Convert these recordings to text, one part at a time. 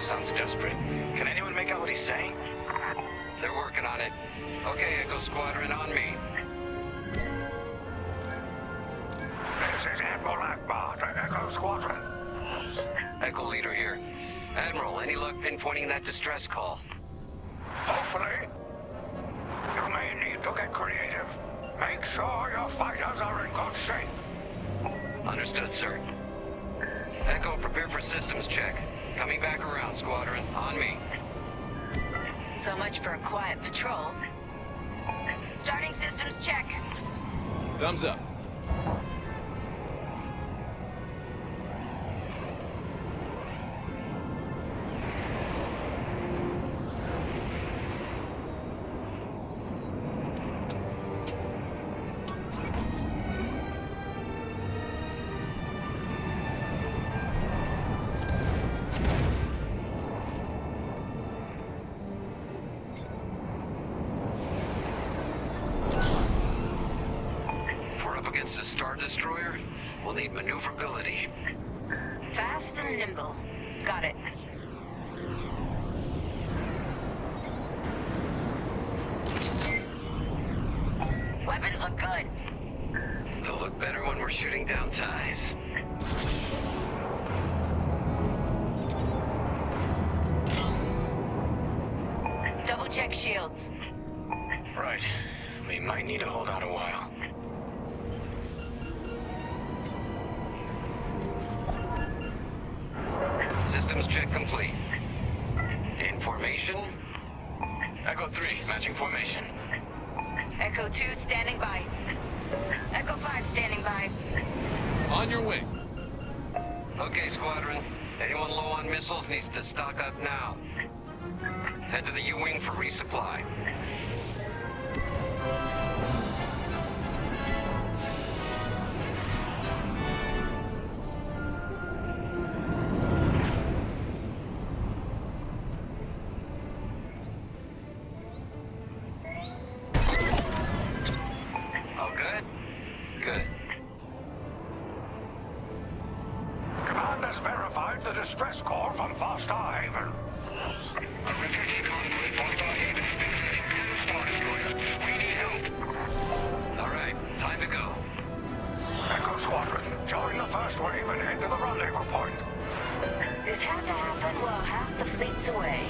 sounds desperate. Can anyone make out what he's saying? They're working on it. Okay, Echo Squadron, on me. This is Admiral Akbar to Echo Squadron. Echo Leader here. Admiral, any luck pinpointing that distress call? Hopefully. You may need to get creative. Make sure your fighters are in good shape. Understood, sir. Echo, prepare for systems check. Coming back around, Squadron. On me. So much for a quiet patrol. Starting systems check. Thumbs up. Against a Star Destroyer, we'll need maneuverability. Fast and nimble. Got it. Weapons look good. They'll look better when we're shooting down ties. Double check shields. Right. We might need to hold out a while. Systems check complete. In formation? Echo 3, matching formation. Echo 2 standing by. Echo 5 standing by. On your way. Okay, Squadron. Anyone low on missiles needs to stock up now. Head to the U-Wing for resupply. Verified the distress call from Foster Haven. We need help. All right, time to go. Echo Squadron, join the first wave and head to the rendezvous point. This had to happen while half the fleet's away.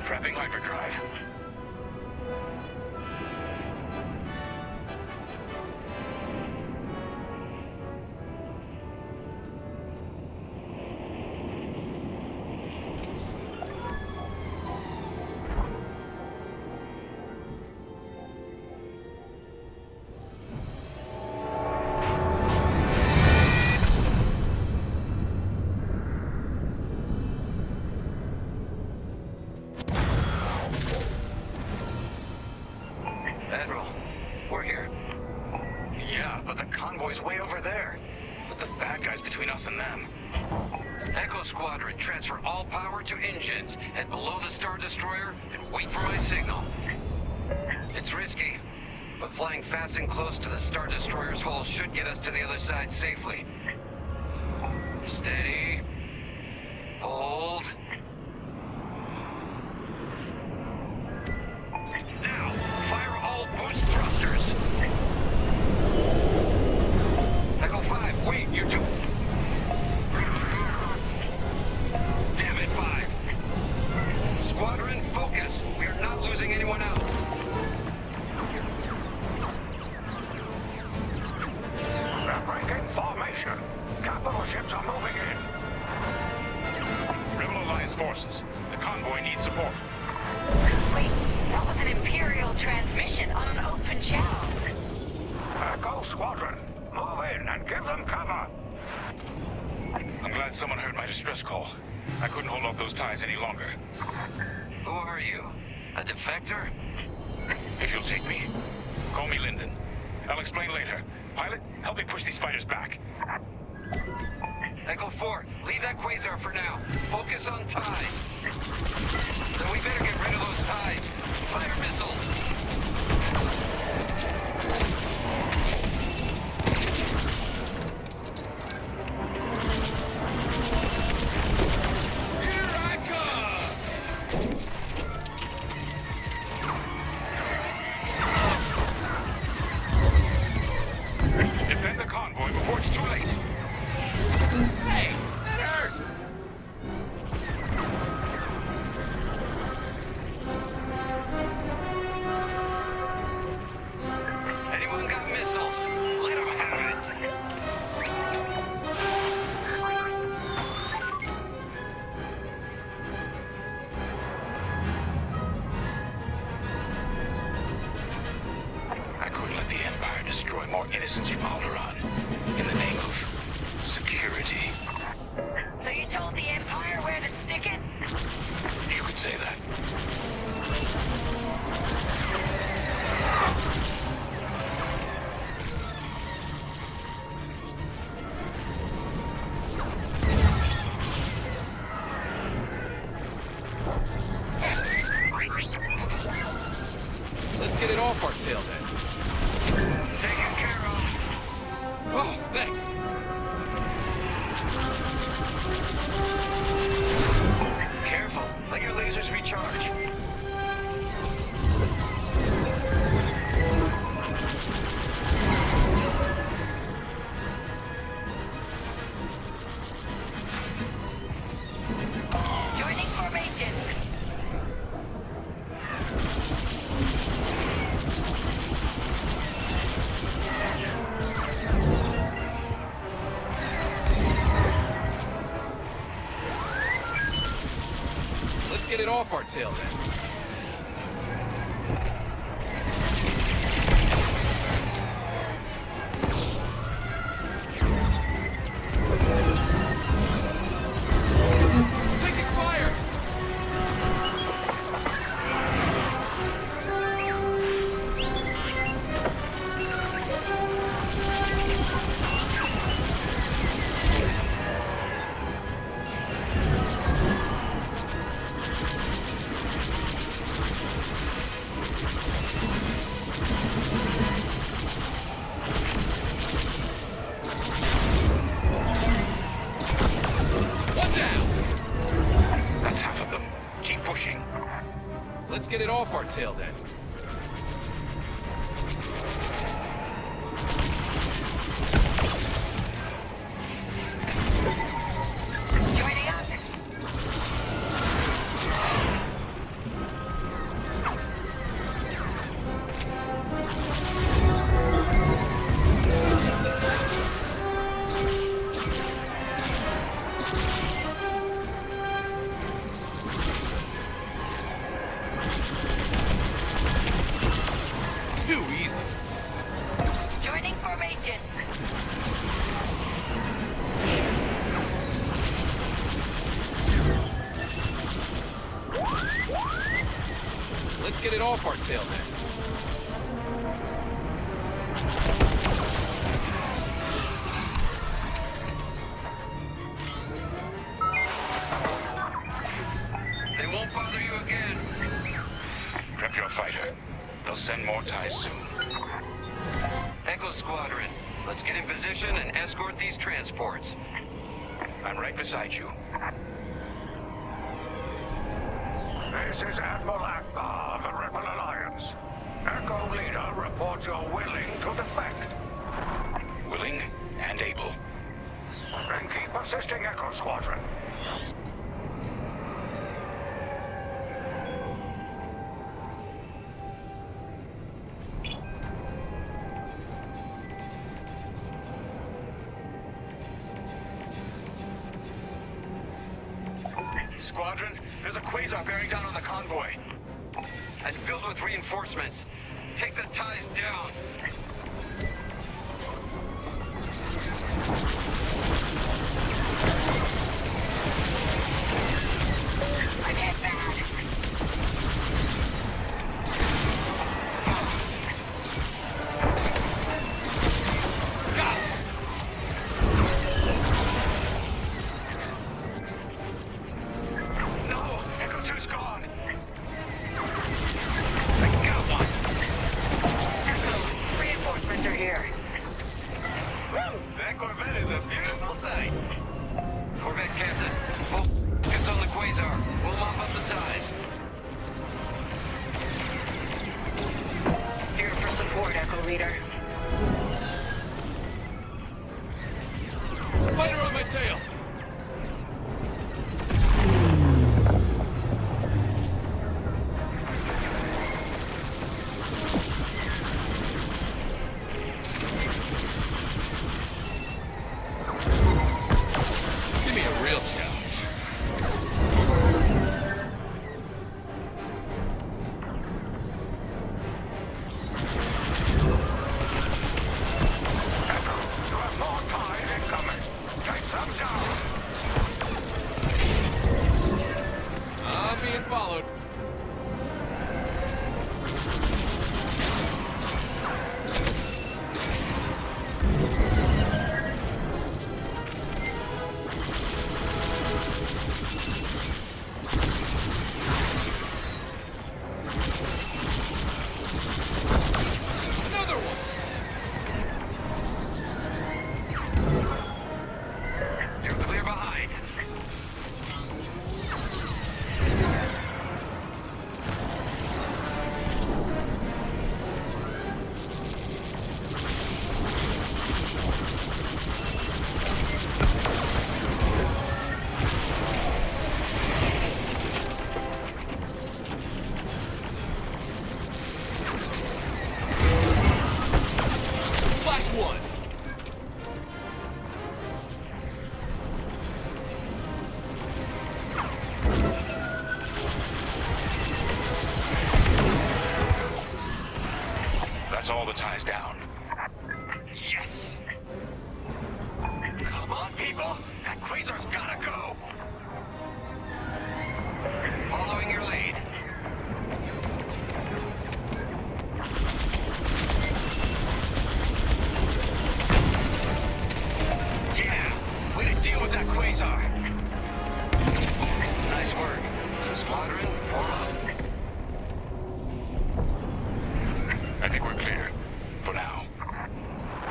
Prepping hyperdrive. Admiral, we're here. Yeah, but the convoy's way over there. With the bad guys between us and them. Echo Squadron, transfer all power to engines. Head below the Star Destroyer and wait for my signal. It's risky, but flying fast and close to the Star Destroyer's hull should get us to the other side safely. Steady. Hold. Now, fire all boost thrusters. Echo 5, wait, you two. Damn it, 5. Squadron, focus. We are not losing anyone else. They're breaking formation. Capital ships are moving in. Rebel Alliance forces. The convoy needs support. Wait, that was an Imperial transmission on an open channel. Echo Squadron, move in and give them cover. I'm glad someone heard my distress call. I couldn't hold off those ties any longer. Who are you? A defector? If you'll take me, call me Lyndon. I'll explain later. Pilot, help me push these fighters back. Echo 4, leave that quasar for now. Focus on ties. Then we better get rid of those ties. Fire missiles! more innocents from Alderaan in the name of security. So you told the Empire where to stick it? You could say that. Let's get it off our tail then. Taken care of. Oh, thanks. Careful. Let your lasers recharge. Joining formation. Let's get it off our tail then. Taking fire! One down! That's half of them. Keep pushing. Let's get it off our tail then. Joining up. Too easy. Joining formation. Let's get it off our tail then. They won't bother you again. Prep your fighter. They'll send more ties soon. Echo Squadron, let's get in position and escort these transports. I'm right beside you. This is Admiral Akbar of the Rebel Alliance. Echo Leader reports you're willing to defect. Willing and able. Then keep assisting Echo Squadron. Squadron, there's a quasar bearing down on the convoy. And filled with reinforcements. Take the ties down. I'm hit bad. Got it! No! Echo 2's gone! I got one! Reinforcements are here. Woo! That Corvette is a beautiful sight! Corvette Captain, focus on the quasar. We'll mop up the ties. Here for support, Echo Leader. Fighter on my tail! Give me a real challenge. followed. Another one! You're clear behind. Flash one! That's all the ties down. Yes! Come on, people! That quasar's gotta go! Following your lead. Yeah! Way to deal with that quasar! Nice work. Squadron, form up. I think we're clear. For now.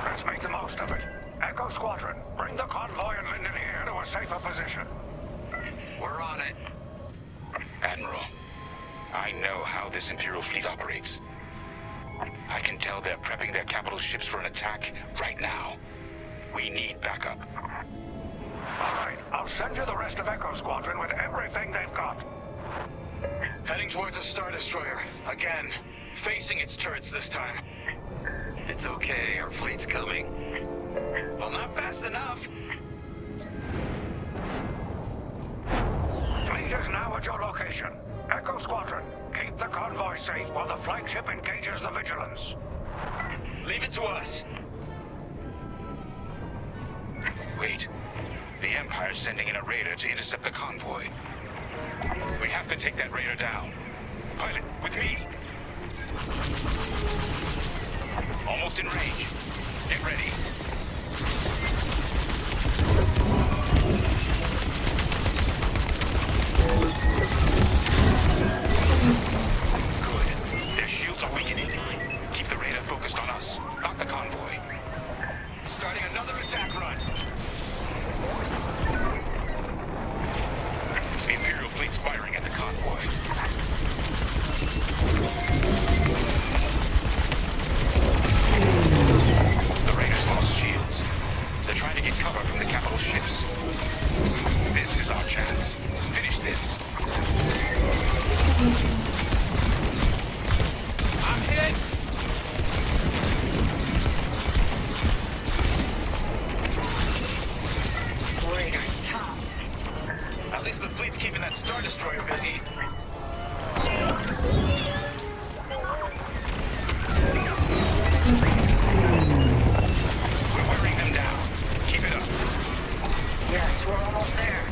Let's make the most of it. Echo Squadron, bring the convoy and Linden here to a safer position. We're on it. Admiral, I know how this Imperial fleet operates. I can tell they're prepping their capital ships for an attack right now. We need backup. All right, I'll send you the rest of Echo Squadron with everything they've got. Heading towards a Star Destroyer. Again. Facing its turrets this time. It's okay, our fleet's coming. Well, not fast enough. Fleet is now at your location. Echo Squadron, keep the convoy safe while the flagship engages the Vigilance. Leave it to us. Wait. The Empire's sending in a raider to intercept the convoy. We have to take that raider down. Pilot, with me. Almost in range. Get ready. Good. Their shields are weakening. Keep the radar focused on us, not the convoy. Starting another attack run. The Imperial fleet's firing at the convoy. The raiders lost shields. They're trying to get cover from the capital ships. This is our chance. Finish this. I'm hit! Raider's tough. At least the fleet's keeping that Star Destroyer busy. We're wearing them down. Keep it up. Yes, we're almost there.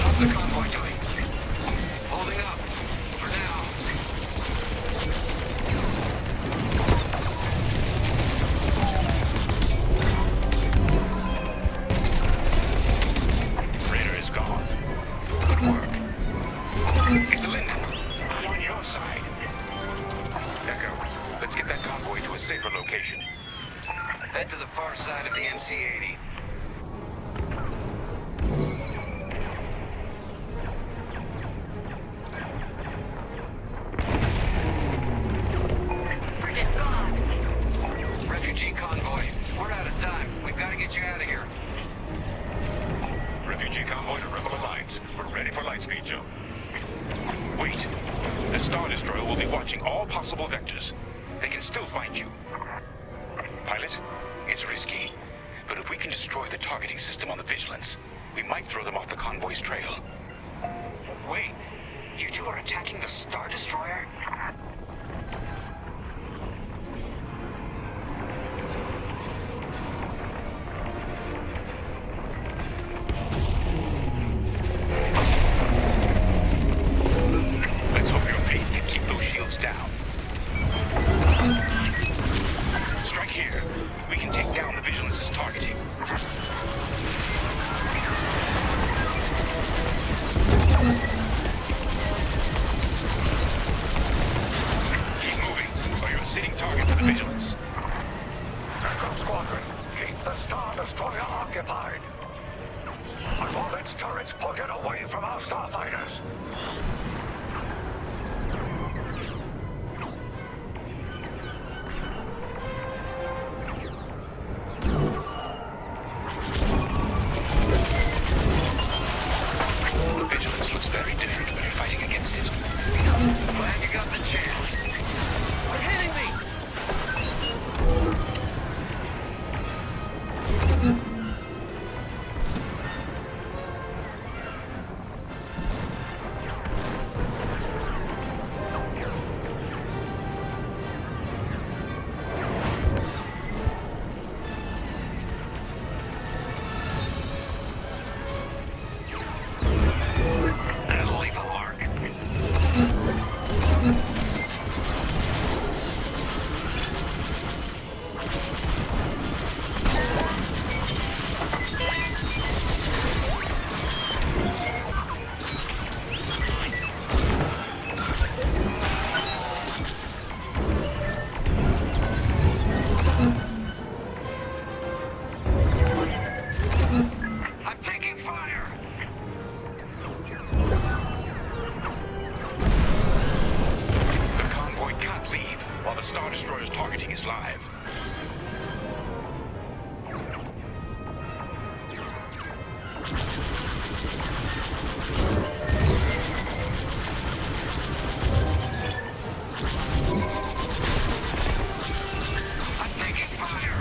How's the convoy doing? Holding up. For now. Raider is gone. Good work. It's Linden. I'm on your side. Echo, let's get that convoy to a safer location. Head to the far side of the MC-80. Frigate's gone. Refugee convoy. We're out of time. We've got to get you out of here. Refugee convoy to Rebel Alliance. We're ready for lightspeed jump. Wait. The Star Destroyer will be watching all possible vectors. They can still find you. Pilot, it's risky. But if we can destroy the targeting system on the Vigilance, we might throw them off the convoy's trail. Wait. You two are attacking the Star Destroyer? area occupied. I want its turrets pointed away from our starfighters. Vigilance looks very different when you're fighting against it. Glad you got the chance. They're hitting me! That'll leave a mark. I'm taking fire! The convoy can't leave while the Star Destroyer's targeting is live. I'm taking fire!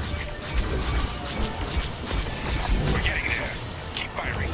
We're getting there. Keep firing.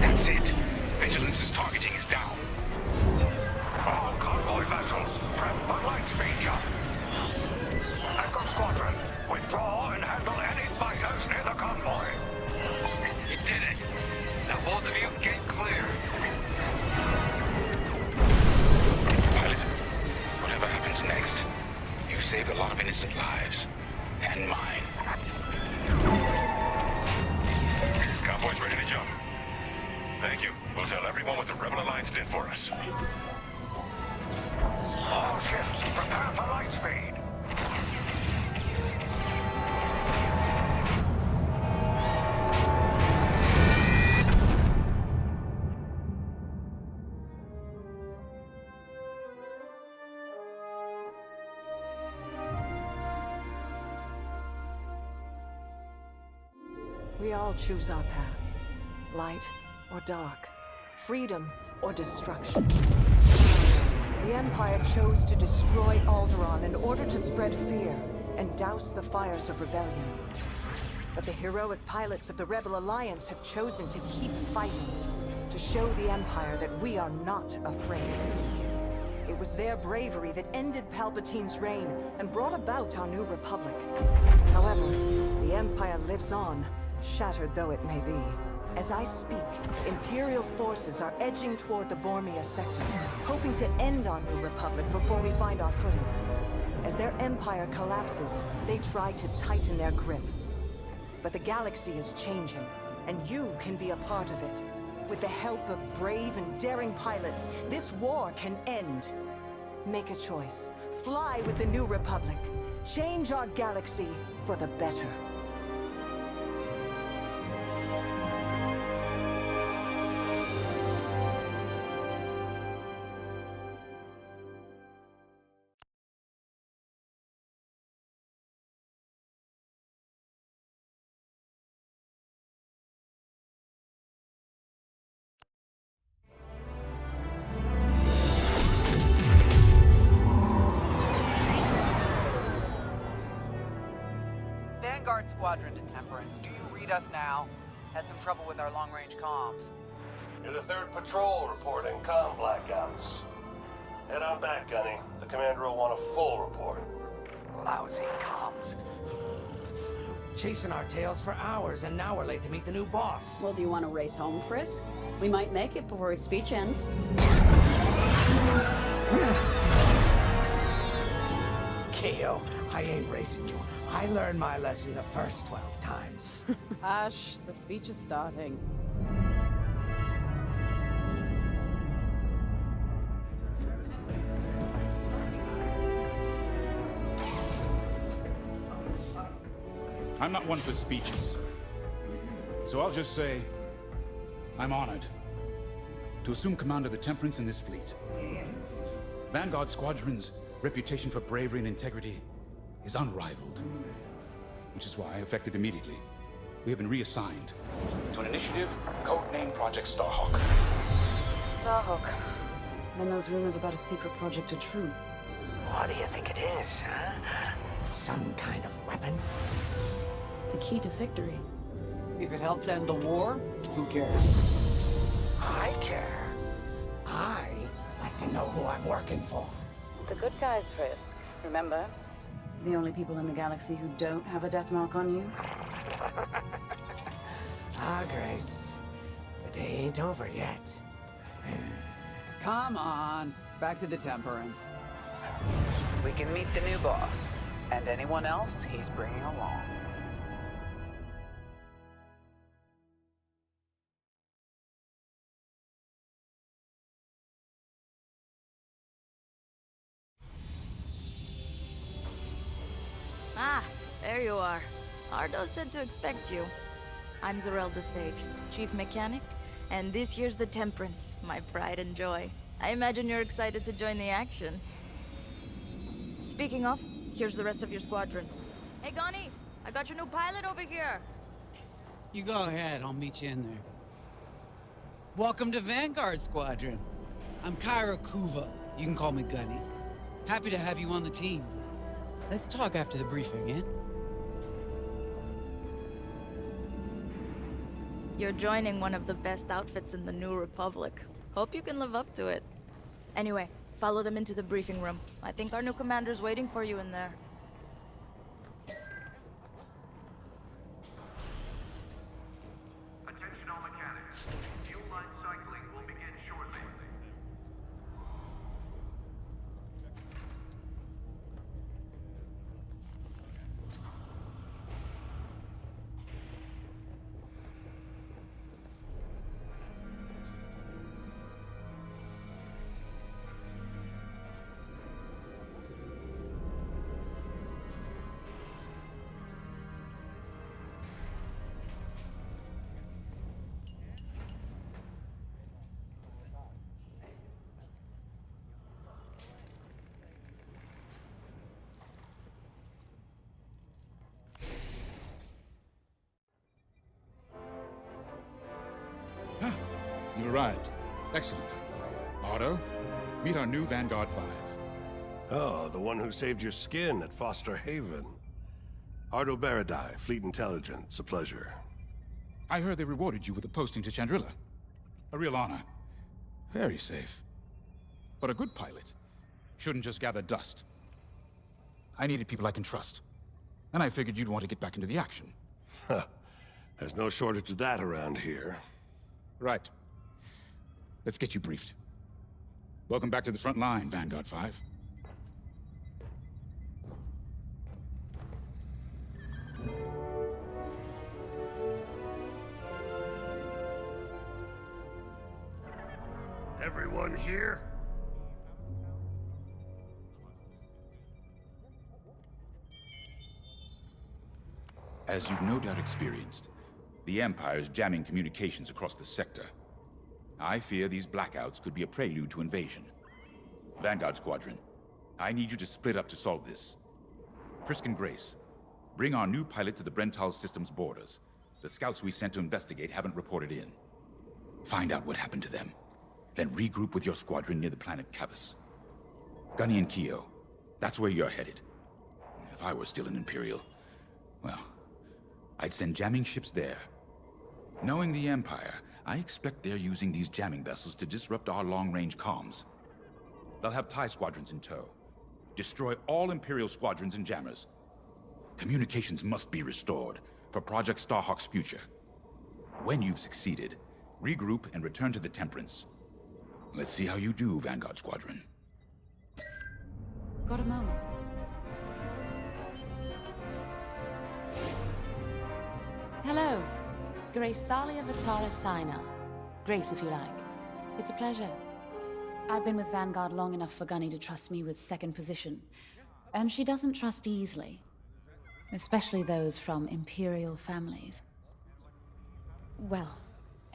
That's it. Vigilance's targeting is down. All convoy vessels, prep for light speed jump. Echo Squadron, withdraw and handle any fighters near the convoy. You did it! Now both of you get clear. Pilot, whatever happens next, you saved a lot of innocent lives. And mine. Convoy's ready to jump. Thank you. We'll tell everyone what the Rebel Alliance did for us. All ships, prepare for light speed. We all choose our path. Light or dark. Freedom or destruction. The Empire chose to destroy Alderaan in order to spread fear and douse the fires of rebellion. But the heroic pilots of the Rebel Alliance have chosen to keep fighting, to show the Empire that we are not afraid. It was their bravery that ended Palpatine's reign and brought about our new republic. However, the Empire lives on, shattered though it may be. As I speak, Imperial forces are edging toward the Bormia sector, hoping to end our new republic before we find our footing. As their empire collapses, they try to tighten their grip. But the galaxy is changing, and you can be a part of it. With the help of brave and daring pilots, this war can end. Make a choice. Fly with the new republic. Change our galaxy for the better. Vanguard Squadron to Temperance. Do you read us now? Had some trouble with our long-range comms. You're the 3rd patrol reporting comm blackouts. Head on back, Gunny. The commander will want a full report. Lousy comms. Chasing our tails for hours, and now we're late to meet the new boss. Well, do you want to race home, Frisk? We might make it before his speech ends. Keo, I ain't racing you. I learned my lesson the first 12 times. Ash, the speech is starting. I'm not one for speeches. So I'll just say, I'm honored to assume command of the Temperance in this fleet. Vanguard Squadron's reputation for bravery and integrity is unrivaled, which is why, effective immediately, we have been reassigned to an initiative codenamed Project Starhawk. Starhawk. Then those rumors about a secret project are true. What do you think it is, huh? Some kind of weapon? The key to victory. If it helps end the war, who cares? I care. I like to know who I'm working for. The good guys risk, remember? The only people in the galaxy who don't have a death mark on you. Ah, Grace. The day ain't over yet. Come on, back to the Temperance. We can meet the new boss, and anyone else he's bringing along. Ah, there you are. Ardo said to expect you. I'm Zarelda Sage, Chief Mechanic, and this here's the Temperance, my pride and joy. I imagine you're excited to join the action. Speaking of, here's the rest of your squadron. Hey, Gani, I got your new pilot over here. You go ahead, I'll meet you in there. Welcome to Vanguard Squadron. I'm Kyra Kuva. You can call me Gunny. Happy to have you on the team. Let's talk after the briefing, eh? You're joining one of the best outfits in the New Republic. Hope you can live up to it. Anyway, follow them into the briefing room. I think our new commander's waiting for you in there. Attention all mechanics. Fuel line cycling will begin shortly. You arrived. Excellent. Otto, meet our new Vanguard 5. Oh, the one who saved your skin at Foster Haven. Ardo Baradai, Fleet Intelligence. A pleasure. I heard they rewarded you with a posting to Chandrila. A real honor. Very safe. But a good pilot shouldn't just gather dust. I needed people I can trust. And I figured you'd want to get back into the action. Huh. There's no shortage of that around here. Right. Let's get you briefed. Welcome back to the front line, Vanguard 5. Everyone here? As you've no doubt experienced, the Empire is jamming communications across the sector. I fear these blackouts could be a prelude to invasion. Vanguard Squadron, I need you to split up to solve this. Frisk and Grace, bring our new pilot to the Brental System's borders. The scouts we sent to investigate haven't reported in. Find out what happened to them. Then regroup with your squadron near the planet Cavus. Gunny and Keo, that's where you're headed. If I were still an Imperial, well, I'd send jamming ships there. Knowing the Empire, I expect they're using these jamming vessels to disrupt our long-range comms. They'll have TIE squadrons in tow. Destroy all Imperial squadrons and jammers. Communications must be restored for Project Starhawk's future. When you've succeeded, regroup and return to the Temperance. Let's see how you do, Vanguard Squadron. Got a moment? Hello. Grace Salia Vitara Sina. Grace, if you like. It's a pleasure. I've been with Vanguard long enough for Gunny to trust me with second position. And she doesn't trust easily. Especially those from Imperial families. Well,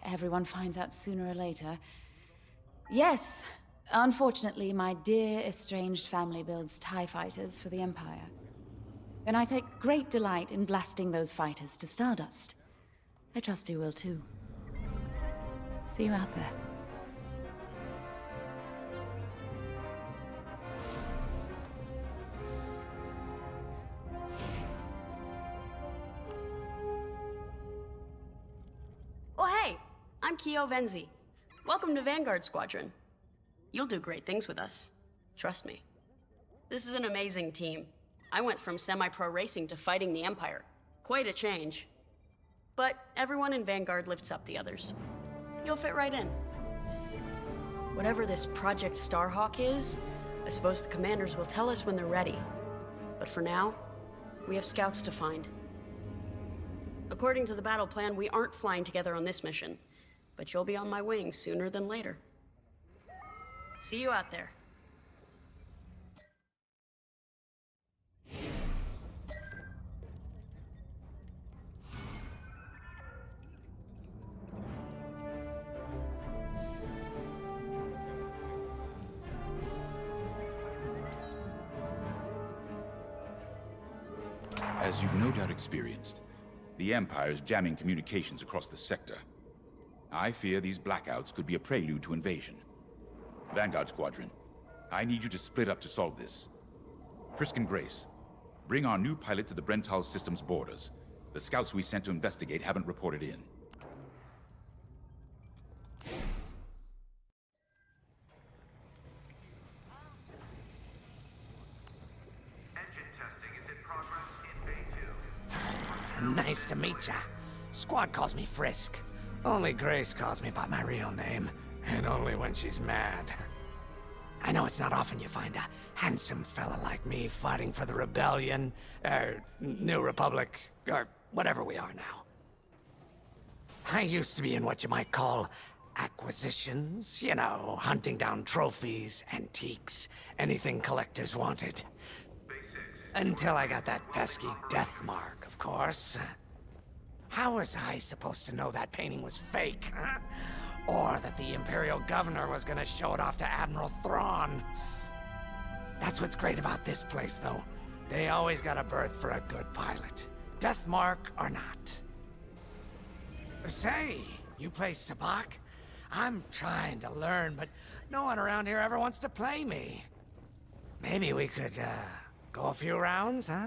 everyone finds out sooner or later. Yes, unfortunately, my dear estranged family builds TIE fighters for the Empire. And I take great delight in blasting those fighters to stardust. I trust you will too. See you out there. Oh, hey! I'm Keo Venzi. Welcome to Vanguard Squadron. You'll do great things with us. Trust me. This is an amazing team. I went from semi-pro racing to fighting the Empire. Quite a change. But everyone in Vanguard lifts up the others. You'll fit right in. Whatever this Project Starhawk is, I suppose the commanders will tell us when they're ready. But for now, we have scouts to find. According to the battle plan, we aren't flying together on this mission, but you'll be on my wing sooner than later. See you out there. As you've no doubt experienced, the Empire is jamming communications across the sector. I fear these blackouts could be a prelude to invasion. Vanguard Squadron, I need you to split up to solve this. Frisk and Grace, bring our new pilot to the Brental system's borders. The scouts we sent to investigate haven't reported in. Nice to meet ya. Squad calls me Frisk. Only Grace calls me by my real name, and only when she's mad. I know it's not often you find a handsome fella like me fighting for the Rebellion, or New Republic, or whatever we are now. I used to be in what you might call acquisitions. You know, hunting down trophies, antiques, anything collectors wanted. Until I got that pesky death mark, of course. How was I supposed to know that painting was fake, huh? Or that the Imperial Governor was gonna show it off to Admiral Thrawn? That's what's great about this place, though. They always got a berth for a good pilot. Death mark or not. Say, you play Sabak? I'm trying to learn, but no one around here ever wants to play me. Maybe we could, go a few rounds, huh?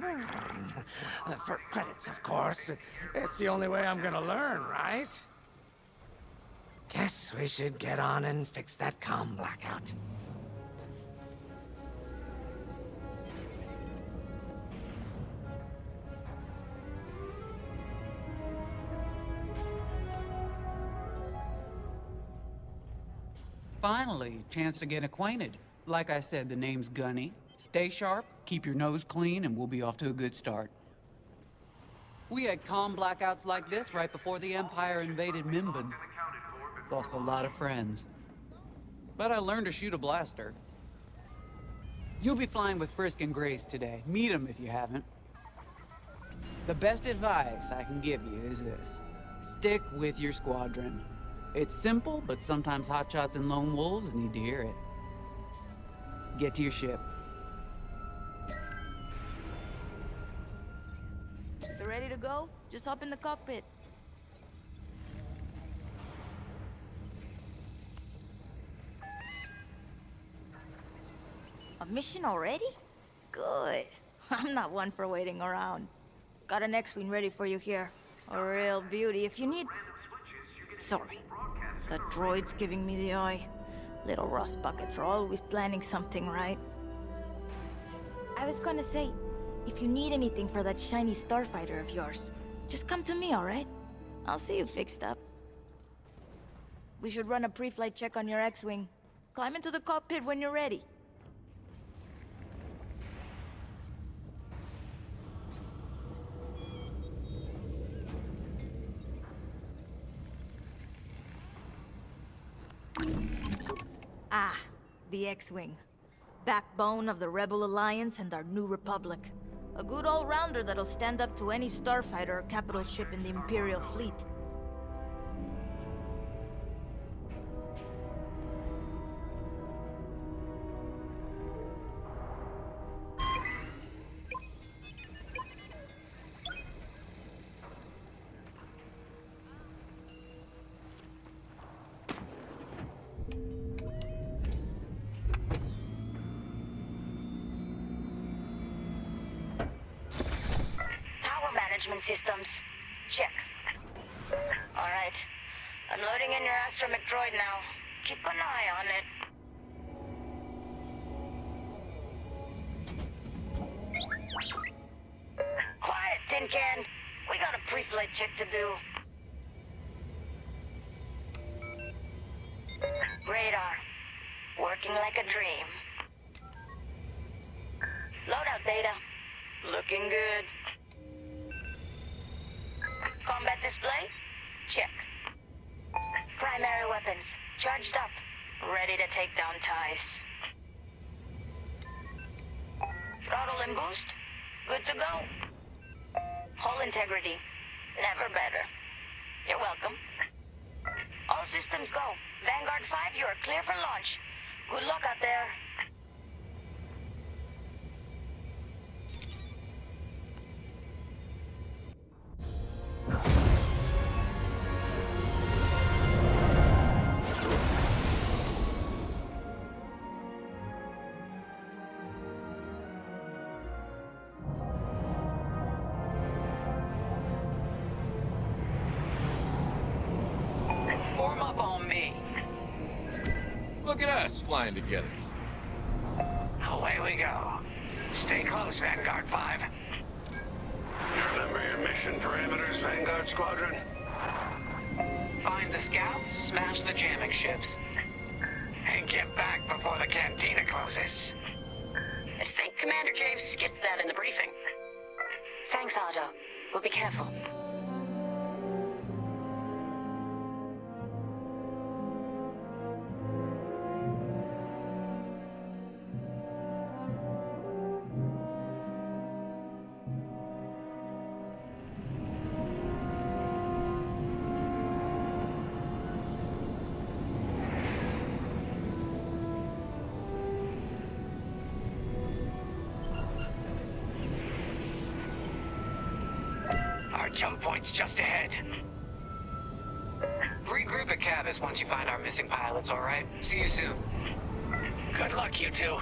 For credits, of course. It's the only way I'm gonna learn, right? Guess we should get on and fix that comm blackout. Finally, chance to get acquainted. Like I said, the name's Gunny. Stay sharp, keep your nose clean, and we'll be off to a good start. We had comm blackouts like this right before the Empire invaded Minban. Lost a lot of friends. But I learned to shoot a blaster. You'll be flying with Frisk and Grace today. Meet them if you haven't. The best advice I can give you is this. Stick with your squadron. It's simple, but sometimes hotshots and lone wolves need to hear it. Get to your ship. You ready to go? Just hop in the cockpit. A mission already? Good. I'm not one for waiting around. Got an X-Wing ready for you here. A real beauty if you need... Sorry. The droid's giving me the eye. Little rust buckets are always planning something, right? I was gonna say, if you need anything for that shiny starfighter of yours, just come to me, alright? I'll see you fixed up. We should run a pre-flight check on your X-Wing. Climb into the cockpit when you're ready. Ah, the X-Wing. Backbone of the Rebel Alliance and our new Republic. A good all-rounder that'll stand up to any starfighter or capital ship in the Imperial fleet. Management systems. Check. Alright. I'm loading in your astromech droid now. Keep an eye on it. Quiet, Tin Can. We got a pre-flight check to do. Radar. Working like a dream. Loadout data. Looking good. Combat display? Check. Primary weapons, charged up, ready to take down TIEs. Throttle and boost, good to go. Hull integrity, never better. You're welcome. All systems go. Vanguard 5, you are clear for launch. Good luck out there. Form up on me. Look at us flying together. Away we go. Stay close, Vanguard 5. You remember your mission parameters, Vanguard Squadron? Find the scouts, smash the jamming ships. And get back before the cantina closes. I think Commander James skipped that in the briefing. Thanks, Otto. We'll be careful. Our jump point's just ahead. Regroup at Cabus once you find our missing pilots, alright? See you soon. Good luck, you two.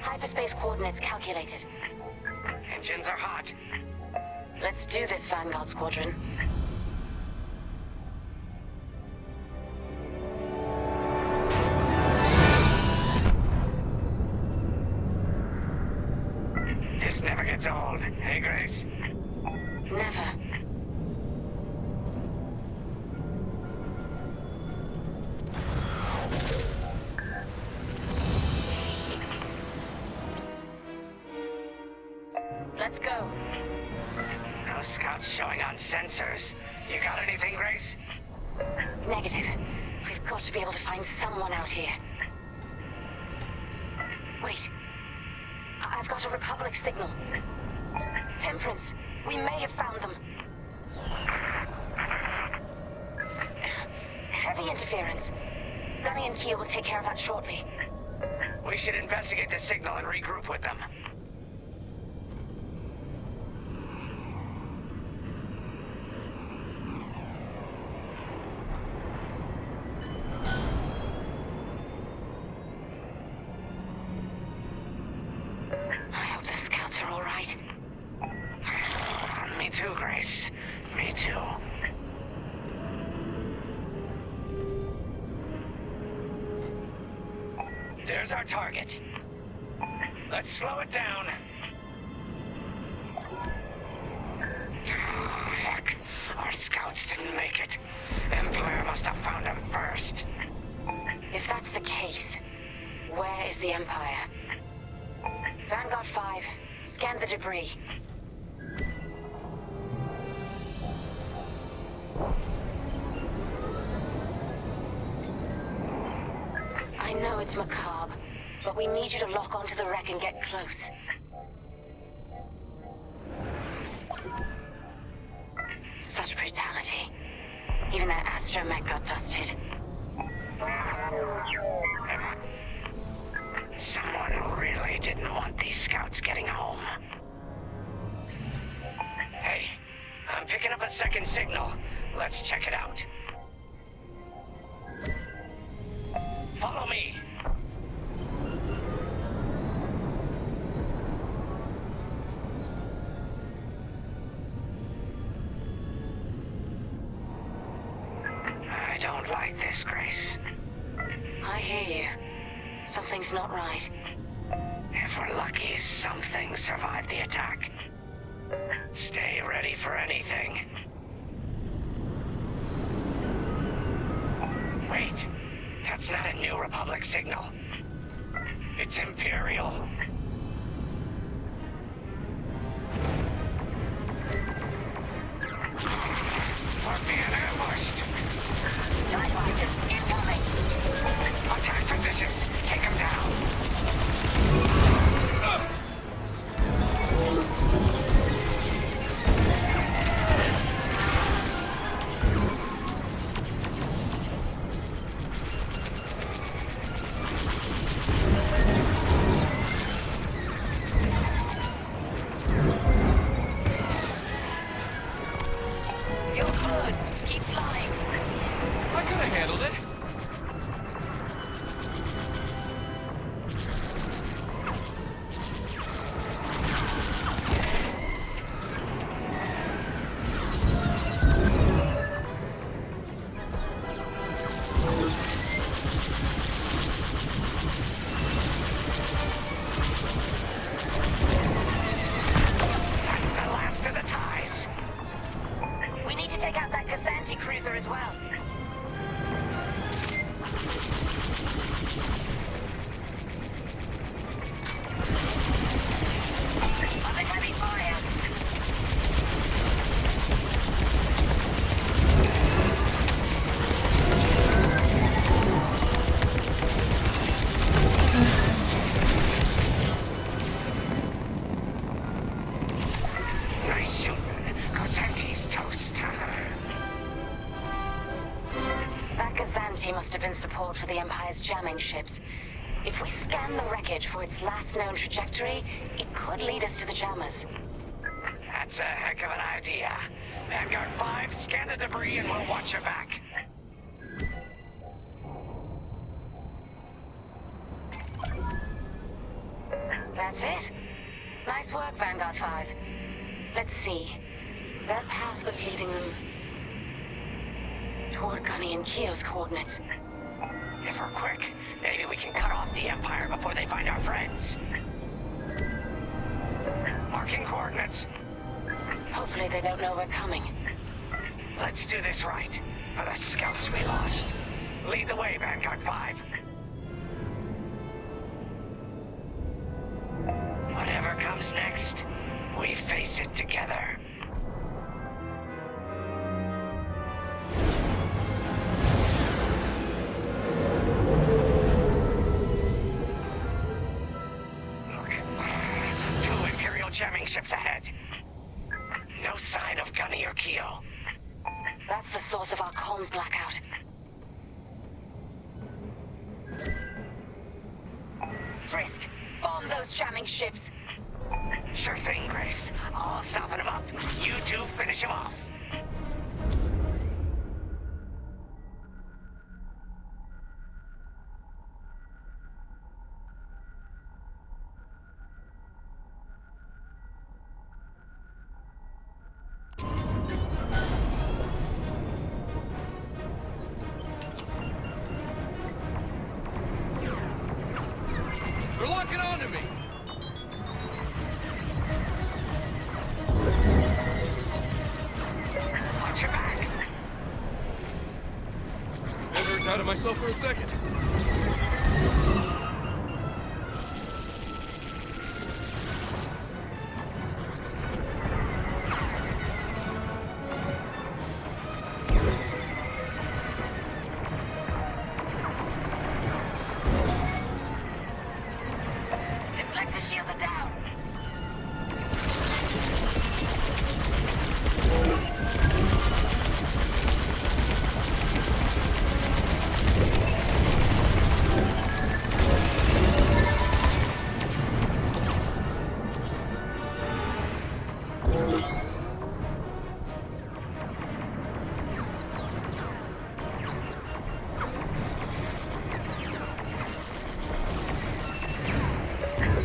Hyperspace coordinates calculated. Engines are hot. Let's do this, Vanguard Squadron. This never gets old, hey, Grace? Never. Let's go. No scouts showing on sensors. You got anything, Grace? Negative. We've got to be able to find someone out here. Wait. I've got a Republic signal. Temperance. We may have found them. Heavy interference. Gunny and Kia will take care of that shortly. We should investigate the signal and regroup with them. I hope the scouts are all right. Me too, Grace. Me too. There's our target. Let's slow it down. Heck, our scouts didn't make it. Empire must have found them first. If that's the case, where is the Empire? Vanguard 5, scan the debris. I know it's macabre, but we need you to lock onto the wreck and get close. Such brutality. Even that astromech got dusted. Someone really didn't want these scouts getting home. Hey, I'm picking up a second signal. Let's check it out. Follow me. I don't like this, Grace. I hear you. Something's not right. If we're lucky, something survived the attack. Stay ready for anything. Wait, that's not a New Republic signal. It's Imperial. We're being ambushed. TIE fighters incoming! Attack positions. Take them down. You're good. Keep flying. I could have handled it. That's the last of the ties. We need to take out that Chantienyee cruiser as well. Under heavy fire! Nice shooting. Cosenti's toast. That Chantienyee must have been support for the Empire's jamming ships. If we scan the wreckage for its last known trajectory, it could lead us to the jammers. That's a heck of an idea. Vanguard 5, scan the debris and we'll watch your back. That's it. Nice work, Vanguard 5. Let's see. That path was leading them toward Gunny and Keo's coordinates. If we're quick, maybe we can cut off the Empire before they find our friends. Marking coordinates. Hopefully they don't know we're coming. Let's do this right. For the scouts we lost. Lead the way, Vanguard 5. Whatever comes next, we face it together. Look, 2 Imperial jamming ships ahead. No sign of Gunny or Keo. That's the source of our comms blackout. Frisk, bomb those jamming ships. Sure thing, Grace. I'll soften him up. You two finish him off. They're locking onto me. Doubted myself for a second. Deflector shields are down.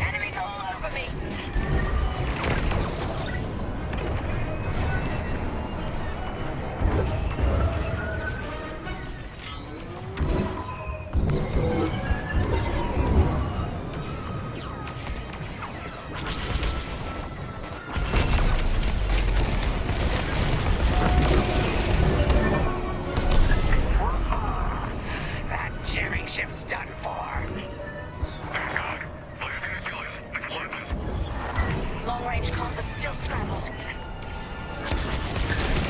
Enemies all over me. That jamming ship's done for. Vanguard, what are you gonna do? It's working. Long-range comms are still scrambled.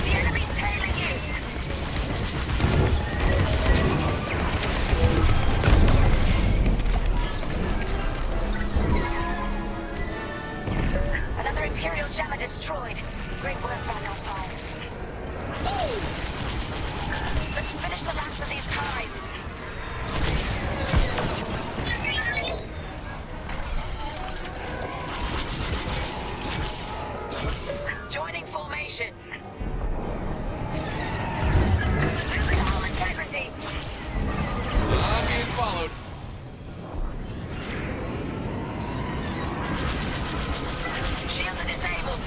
The enemy's tailing you! Another Imperial jammer destroyed. Great work, Vanguard 5. Let's finish the last of these ties. Joining formation. Losing all integrity. I'm being followed. Shields are disabled.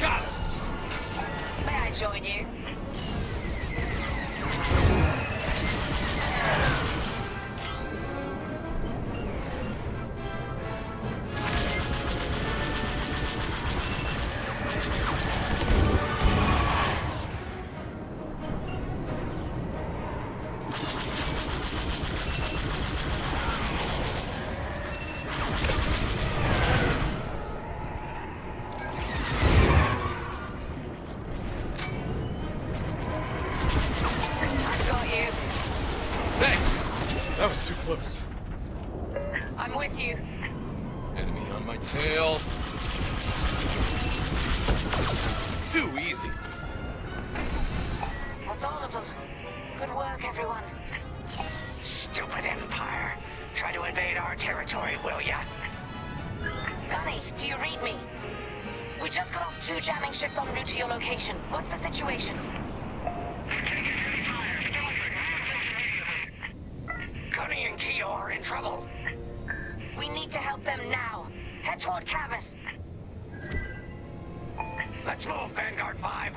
Got it. May I join you? I've got you. Thanks. That was too close. I'm with you. Enemy on my tail. Too easy. That's all of them. Good work, everyone. Stupid Empire. Try to invade our territory, will ya? Gunny, do you read me? We just got off 2 jamming ships en route to your location. What's the situation? Gunny and Keo are in trouble. We need to help them now. Head toward Cavus. Let's move, Vanguard 5.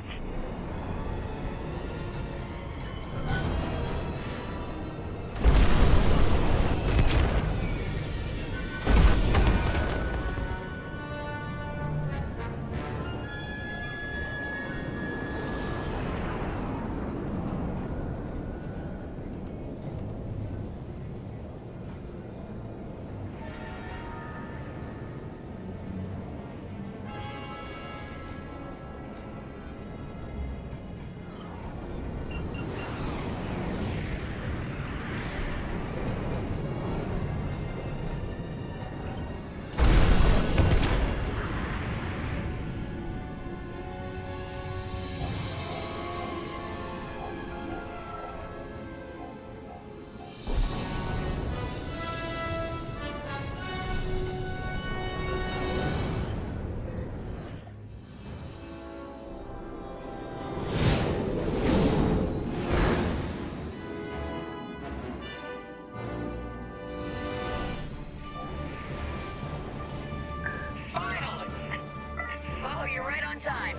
on time.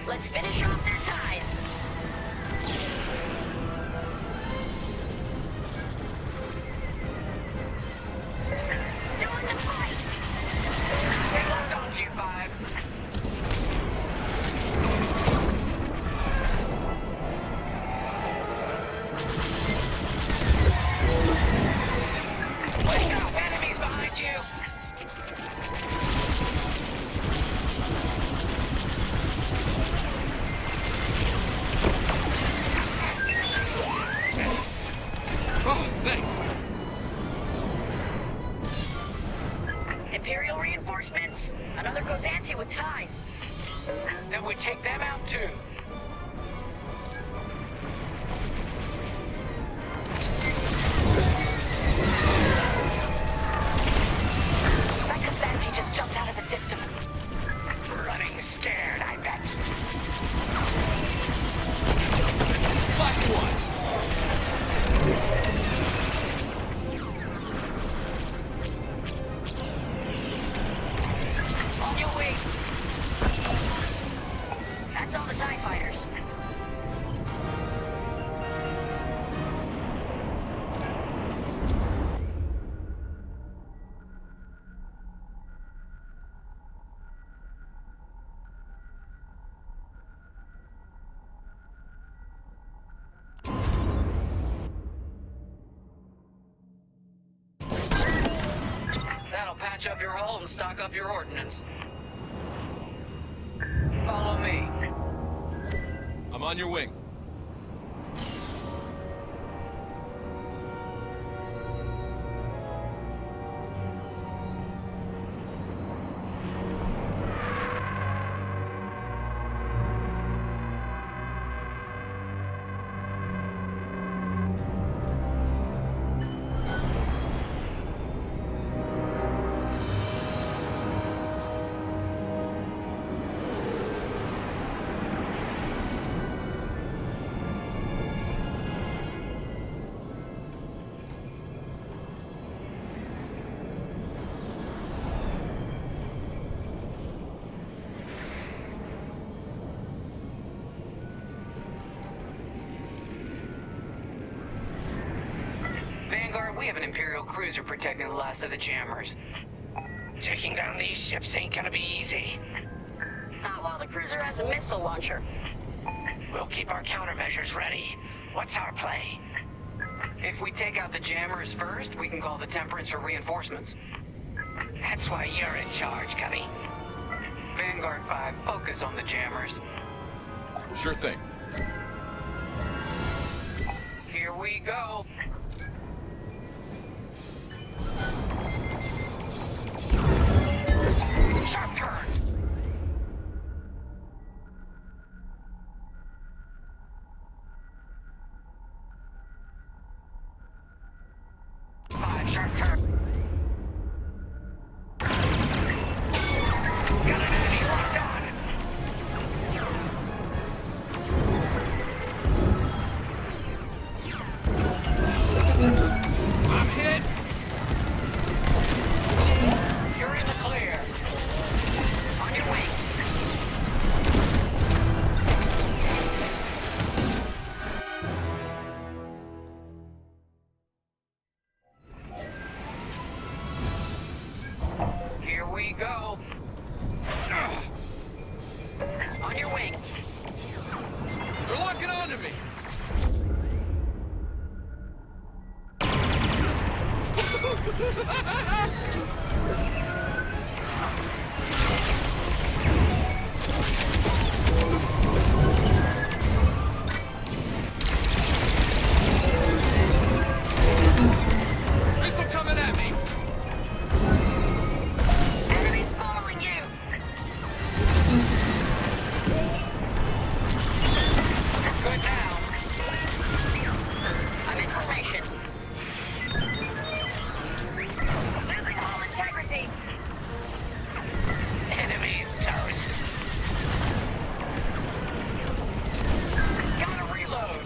Let's finish off their ties. fighters. That'll patch up your hull and stock up your ordnance. Follow me. I'm on your wing. Vanguard, we have an Imperial cruiser protecting the last of the jammers. Taking down these ships ain't gonna be easy. Not while the cruiser has a missile launcher. We'll keep our countermeasures ready. What's our play? If we take out the jammers first, we can call the Temperance for reinforcements. That's why you're in charge, Gunny. Vanguard 5, focus on the jammers. Sure thing. Here we go. Sharp turn! Five sharp turn. Got an enemy locked on. I'm hit! You're in the clear. On your way. Here we go. On your wing. They're locking onto me! Missile coming at me! Enemies following you. Good now. I'm in formation. Losing hull integrity. Enemies toast. Gotta reload.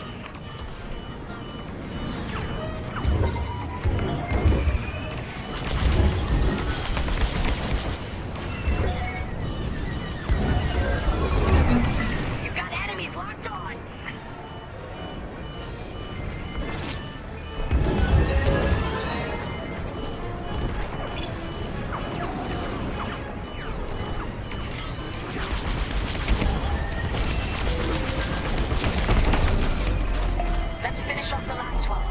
You've got enemies locked on. Let's finish off the last one.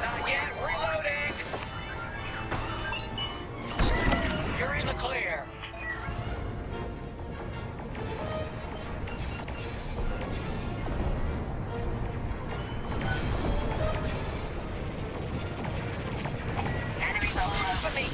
Not yet. Reloading. You're in the clear. Enemies all over me.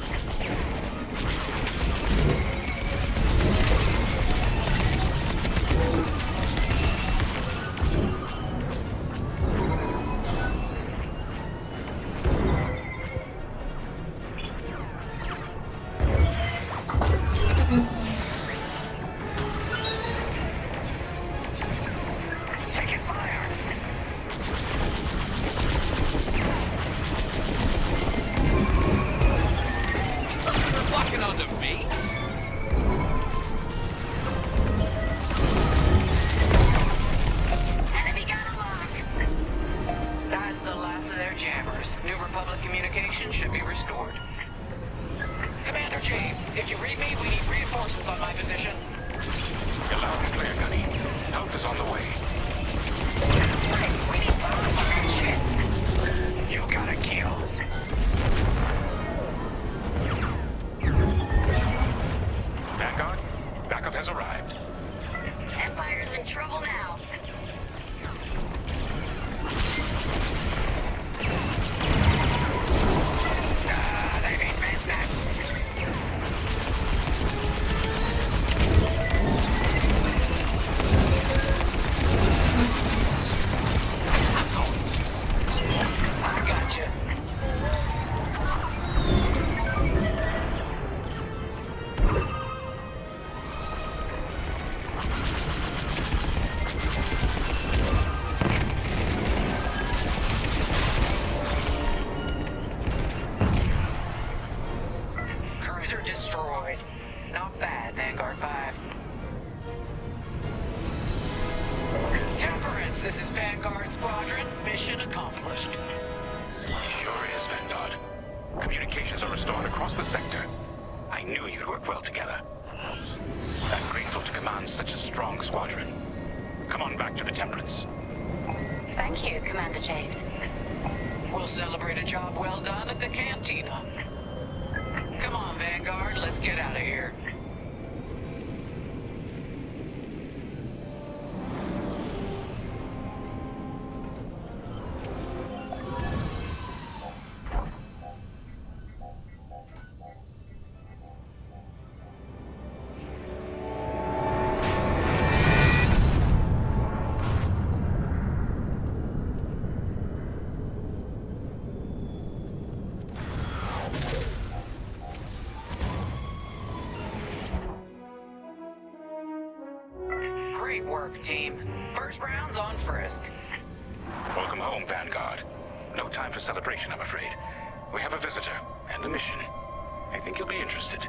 picking onto me? Enemy got a lock. That's the last of their jammers. New Republic communications should be restored. Commander James, if you read me, we need reinforcements on my position. You're loud and clear, Gunny. Help is on the way. Christ, we need bombs on that shit. You got a kill. Vanguard, backup has arrived. Empire's in trouble now. They mean business. I gotcha. Cruiser destroyed. Not bad, Vanguard 5. Temperance, this is Vanguard Squadron. Mission accomplished. Sure is, Vanguard. Communications are restored across the sector. I knew you'd work well together. I'm grateful to command such a strong squadron. Come on back to the Temperance. Thank you, Commander James. We'll celebrate a job well done at the cantina. Come on, Vanguard, let's get out of here. Great work, team. First round's on Frisk. Welcome home, Vanguard. No time for celebration, I'm afraid. We have a visitor and a mission. I think you'll be interested.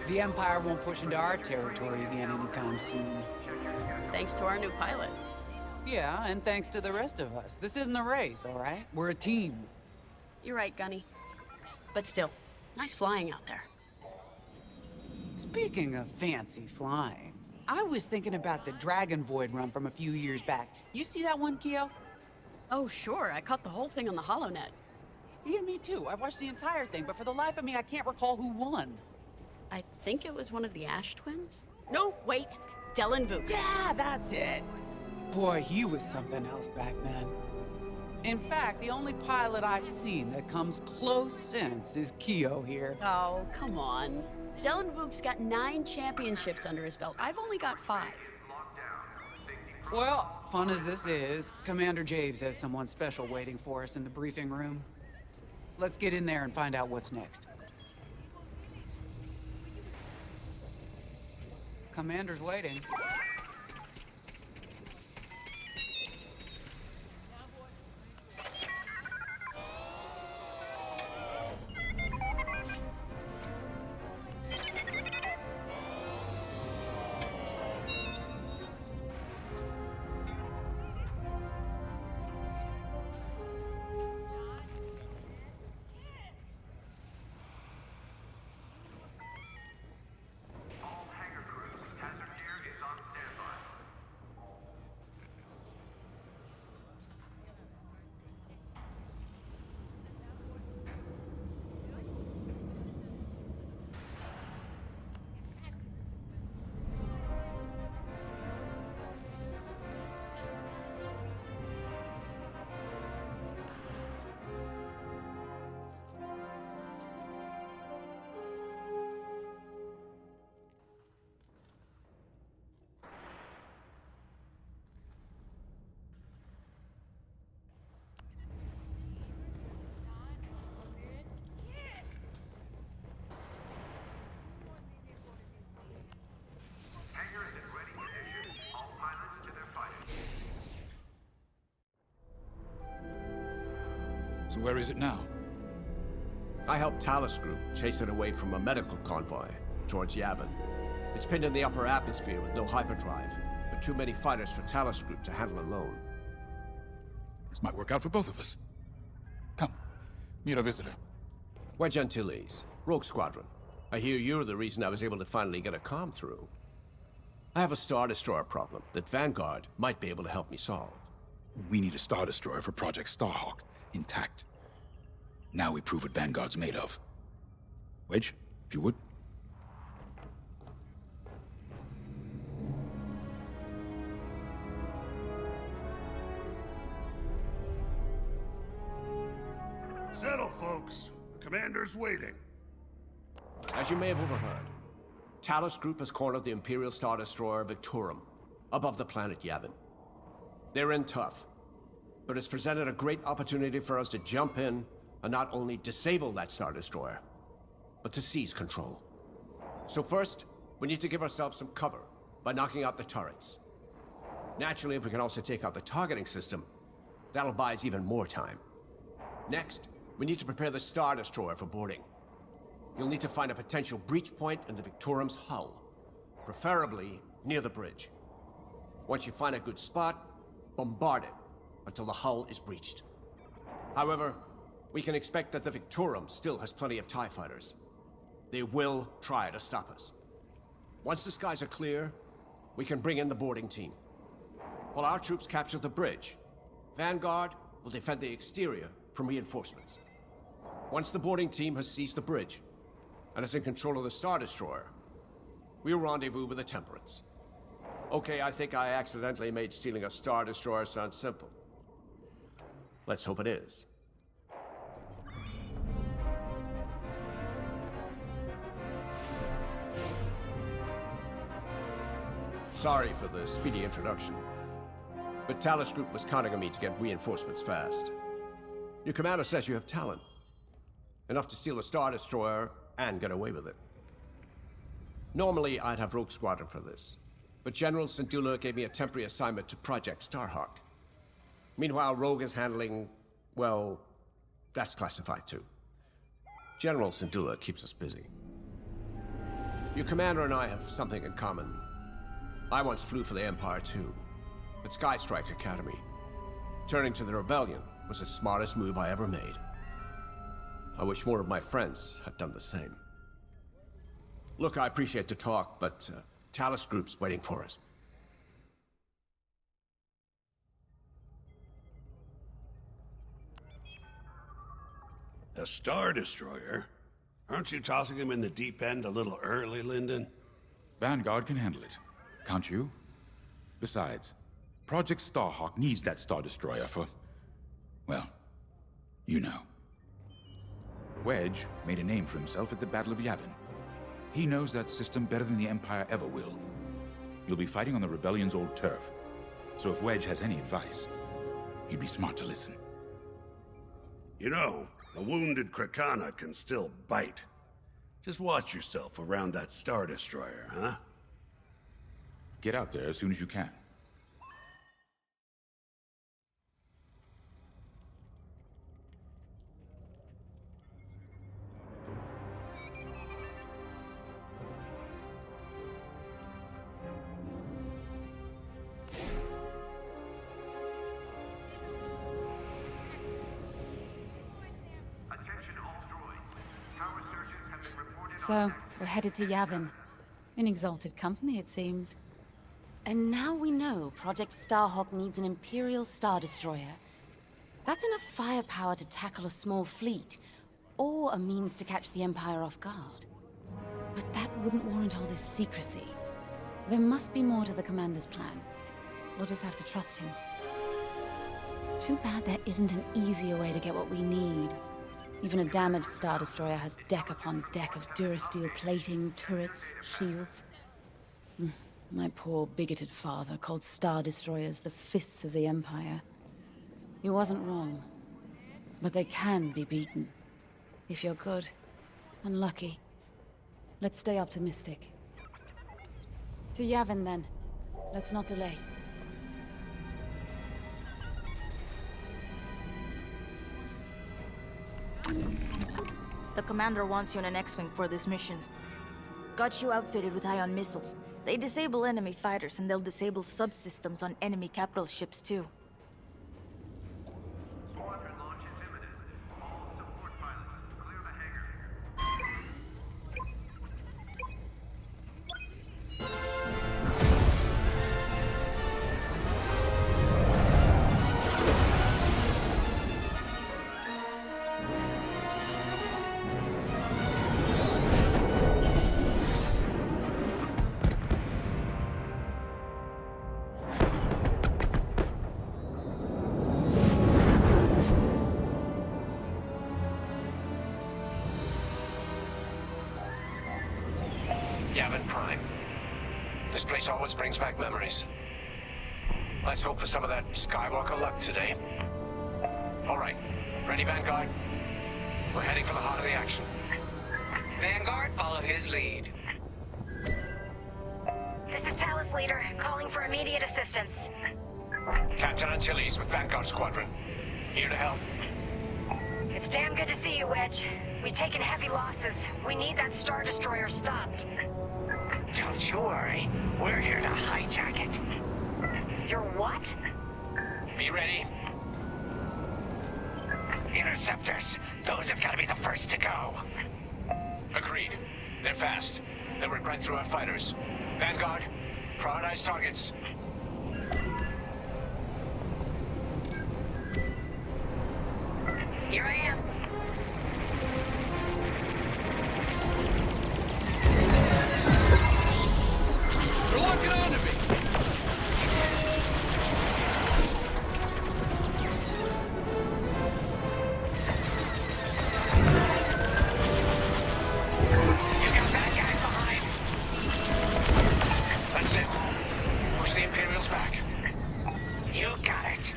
The Empire won't push into our territory again anytime soon. Thanks to our new pilot. Yeah, and thanks to the rest of us. This isn't a race, all right? We're a team. You're right, Gunny. But still, nice flying out there. Speaking of fancy flying, I was thinking about the Dragon Void run from a few years back. You see that one, Keo? Oh, sure. I caught the whole thing on the HoloNet. Yeah, me too. I watched the entire thing, but for the life of me, I can't recall who won. I think it was one of the Ash twins? No, wait. Dylan Vuk. Yeah, that's it. Boy, he was something else back then. In fact, the only pilot I've seen that comes close since is Keo here. Oh, come on. Dylan Vuk's got 9 championships under his belt. I've only got 5. Well, fun as this is, Commander Javes has someone special waiting for us in the briefing room. Let's get in there and find out what's next. Commander's waiting. Where is it now? I helped Talus Group chase it away from a medical convoy towards Yavin. It's pinned in the upper atmosphere with no hyperdrive, but too many fighters for Talus Group to handle alone. This might work out for both of us. Come, meet our visitor. We're Chantienyee, Rogue Squadron. I hear you're the reason I was able to finally get a comm through. I have a Star Destroyer problem that Vanguard might be able to help me solve. We need a Star Destroyer for Project Starhawk, intact. Now we prove what Vanguard's made of. Wedge, if you would. Settle, folks. The commander's waiting. As you may have overheard, Talus Group has cornered the Imperial Star Destroyer Victorum, above the planet Yavin. They're in tough, but it's presented a great opportunity for us to jump in and not only disable that Star Destroyer, but to seize control. So first, we need to give ourselves some cover by knocking out the turrets. Naturally, if we can also take out the targeting system, that'll buy us even more time. Next, we need to prepare the Star Destroyer for boarding. You'll need to find a potential breach point in the Victorum's hull, preferably near the bridge. Once you find a good spot, bombard it until the hull is breached. However, we can expect that the Victorum still has plenty of TIE fighters. They will try to stop us. Once the skies are clear, we can bring in the boarding team. While our troops capture the bridge, Vanguard will defend the exterior from reinforcements. Once the boarding team has seized the bridge and is in control of the Star Destroyer, we'll rendezvous with the Temperance. Okay, I think I accidentally made stealing a Star Destroyer sound simple. Let's hope it is. Sorry for the speedy introduction, but Talus Group was counting on me to get reinforcements fast. Your commander says you have talent. Enough to steal a Star Destroyer and get away with it. Normally, I'd have Rogue Squadron for this, but General Syndulla gave me a temporary assignment to Project Starhawk. Meanwhile, Rogue is handling, well, that's classified too. General Syndulla keeps us busy. Your commander and I have something in common. I once flew for the Empire too, at Sky Strike Academy. Turning to the Rebellion was the smartest move I ever made. I wish more of my friends had done the same. Look, I appreciate the talk, but Talus Group's waiting for us. A Star Destroyer? Aren't you tossing him in the deep end a little early, Lyndon? Vanguard can handle it, can't you? Besides, Project Starhawk needs that Star Destroyer for, well, you know. Wedge made a name for himself at the Battle of Yavin. He knows that system better than the Empire ever will. You'll be fighting on the Rebellion's old turf, so if Wedge has any advice, he'd be smart to listen. You know, a wounded Krakana can still bite. Just watch yourself around that Star Destroyer, huh? Get out there as soon as you can. So, we're headed to Yavin. In exalted company, it seems. And now we know Project Starhawk needs an Imperial Star Destroyer. That's enough firepower to tackle a small fleet, or a means to catch the Empire off guard. But that wouldn't warrant all this secrecy. There must be more to the Commander's plan. We'll just have to trust him. Too bad there isn't an easier way to get what we need. Even a damaged Star Destroyer has deck upon deck of Durasteel plating, turrets, shields. My poor, bigoted father called Star Destroyers the fists of the Empire. He wasn't wrong. But they can be beaten. If you're good and lucky. Let's stay optimistic. To Yavin, then. Let's not delay. The commander wants you in an X-Wing for this mission. Got you outfitted with ion missiles. They disable enemy fighters, and they'll disable subsystems on enemy capital ships, too. Squadron launch is imminent. All support pilots, clear the hangar. Yavin Prime. This place always brings back memories. Let's hope for some of that Skywalker luck today. All right. Ready, Vanguard? We're heading for the heart of the action. Vanguard, follow his lead. This is Talus Leader, calling for immediate assistance. Captain Antilles with Vanguard Squadron. Here to help. It's damn good to see you, Wedge. We've taken heavy losses. We need that Star Destroyer stopped. Don't you worry. We're here to hijack it. You're what? Be ready. Interceptors. Those have got to be the first to go. Agreed. They're fast. They work right through our fighters. Vanguard, prioritize targets. Here I am. They're locking onto me! You got bad guys behind. That's it. Push the Imperials back. You got it.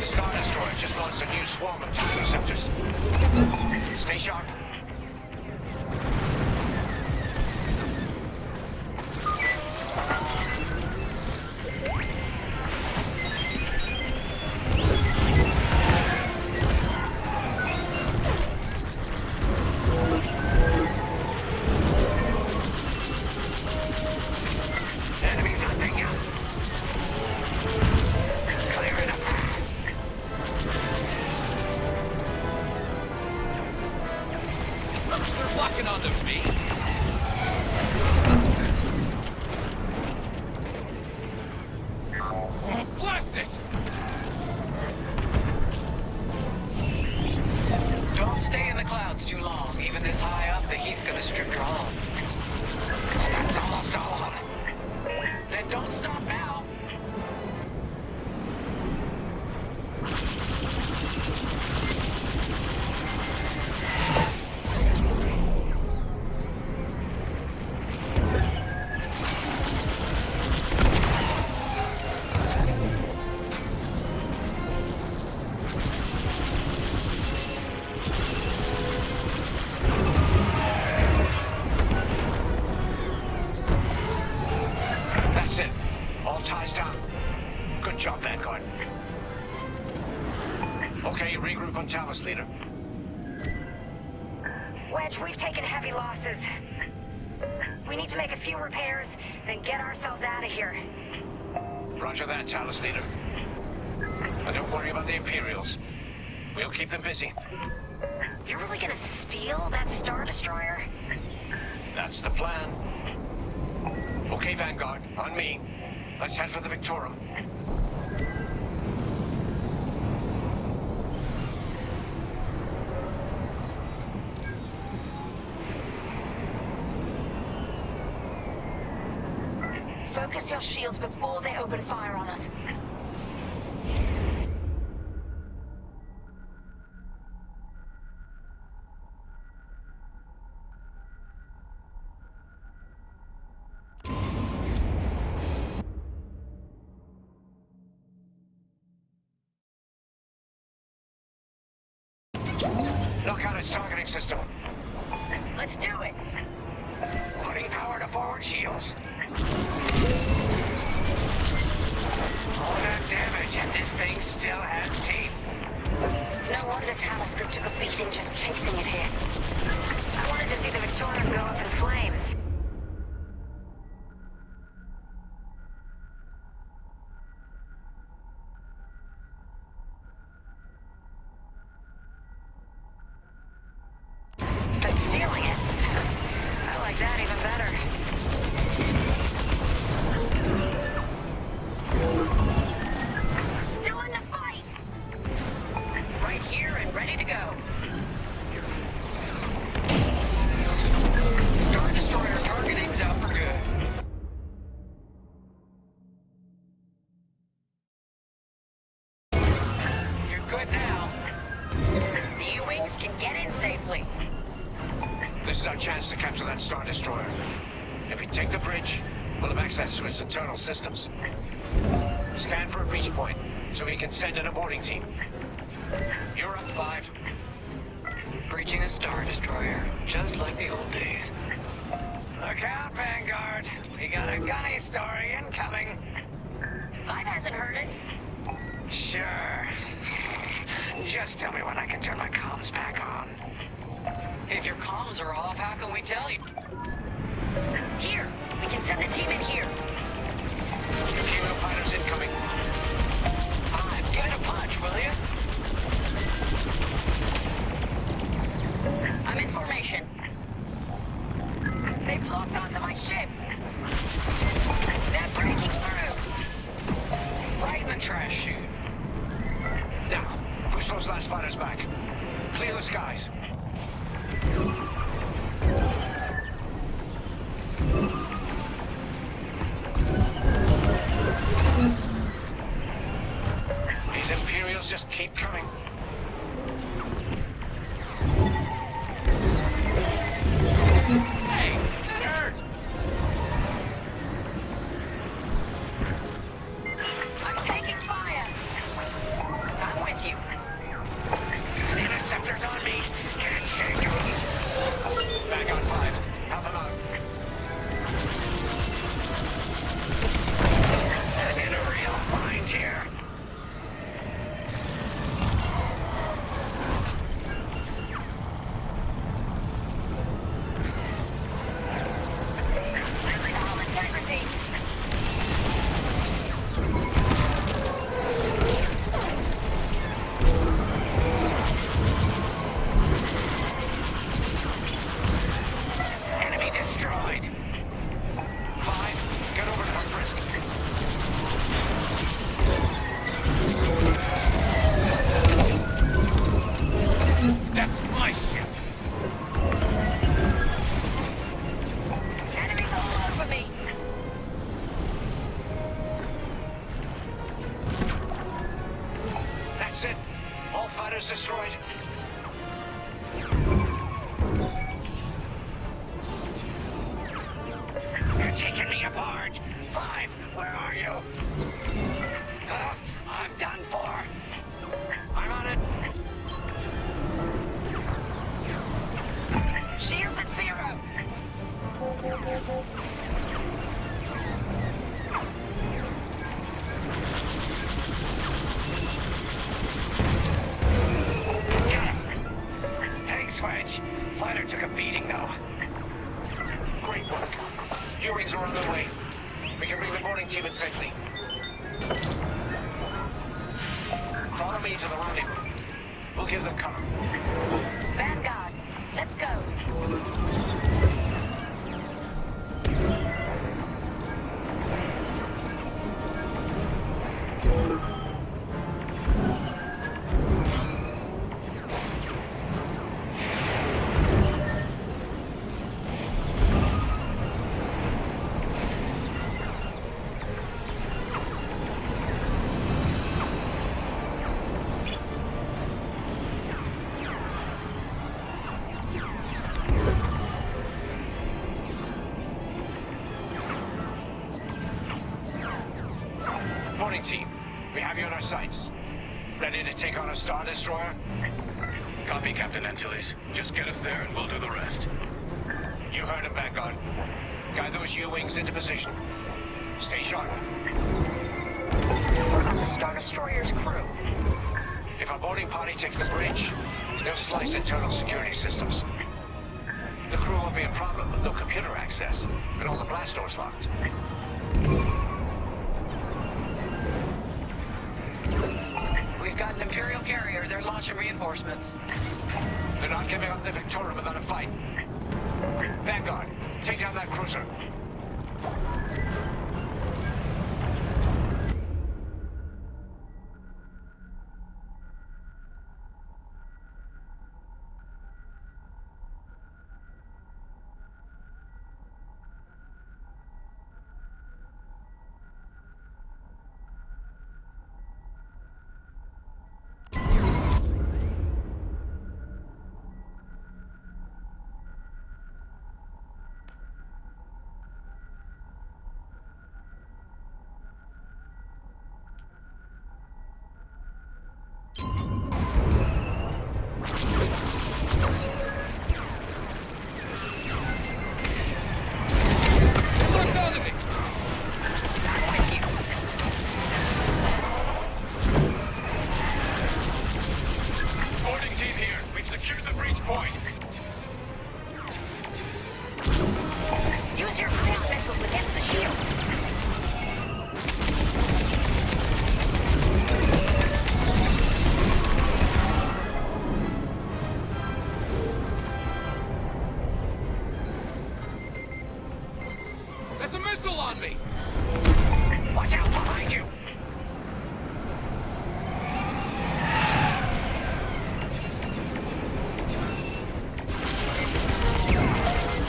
The Star Destroyer just launched a new swarm of time interceptors. Stay sharp. Enemies hunting you. Clearing a path. They're locking onto me! Blast it! Don't stay in the clouds too long. Even this high up, the heat's gonna strip you off. That's almost all of them. Then don't stop now. That's it. All ties down. Good job, Vanguard. Okay, regroup on Talus, Leader. Wedge, we've taken heavy losses. We need to make a few repairs, then get ourselves out of here. Roger that, Talus, Leader. And don't worry about the Imperials. We'll keep them busy. You're really gonna steal that Star Destroyer? That's the plan. Okay, Vanguard, on me. Let's head for the Victorum. Focus your shields before they open fire on us. Look out, it's targeting system. Let's do it. Putting power to forward shields. All that damage, and this thing still has teeth. No wonder Talos Group took a beating just chasing it here. I wanted to see the Victorian go up in flames. But stealing it, I like that even better. Still in the fight! Right here and ready to go. Star Destroyer targeting's out for good. You're good now. The U-Wings can get in safely. This is our chance to capture that Star Destroyer. If we take the bridge, we'll have access to its internal systems. Scan for a breach point, so we can send in a boarding team. You're up, 5. Breaching a Star Destroyer, just like the old days. Look out, Vanguard. We got a gunny story incoming. 5 hasn't heard it. Sure. Just tell me when I can turn my comms back on. If your comms are off, how can we tell you? Here, we can send the team in here. Kilo fighters incoming. 5, give it a punch, will you? I'm in formation. They've locked onto my ship. They're breaking through. Right in the trash chute. Now, push those last fighters back. Clear the skies. These Imperials just keep coming. Hey, nerd! I'm taking fire. I'm with you. Interceptors on me. Can't shake them. Vanguard 5. Help him out. I'm in a real bind here. Losing all integrity. Enemy destroyed. 5, get over to Hartfrisk. That's my ship. Enemies all over me. That's it. All fighters destroyed. You're taking me apart. 5, where are you? I'm done for. I'm on it. Shields at 0. Got it. Thanks, Wedge. Fighter took a beating, though. Great work. U-Wings are on their way. We can bring the boarding team in safely. Follow me to the rendezvous. We'll give them cover. Vanguard, let's go. Boarding team, we have you on our sights. Ready to take on a Star Destroyer? Copy, Captain Antilles. Just get us there and we'll do the rest. You heard him, Vanguard. Guide those U-wings into position. Stay sharp. What about the Star Destroyer's crew? If our boarding party takes the bridge, they'll slice internal security systems. The crew won't be a problem with no computer access, and all the blast doors locked. We've got an Imperial carrier. They're launching reinforcements. They're not giving up the Victoria without a fight. Vanguard, take down that cruiser. Use your ground missiles against the shields. That's a missile on me! Watch out behind you!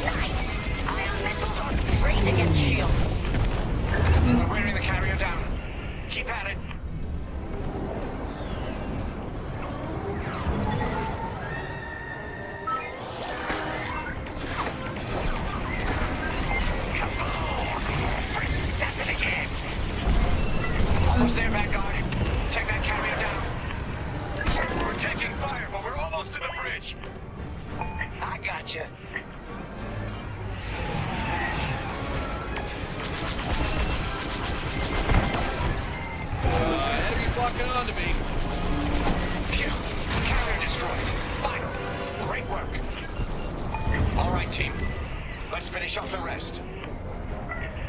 Nice! Ion missiles are great against shields. We're wearing the carrier down. Keep at it. That's it again. Almost there, Vanguard. Take that carrier down. We're taking fire, but we're almost to the bridge. I gotcha. Enemy's locking on to me. Phew. Carrier destroyed. Final. Great work. All right, team. Let's finish off the rest.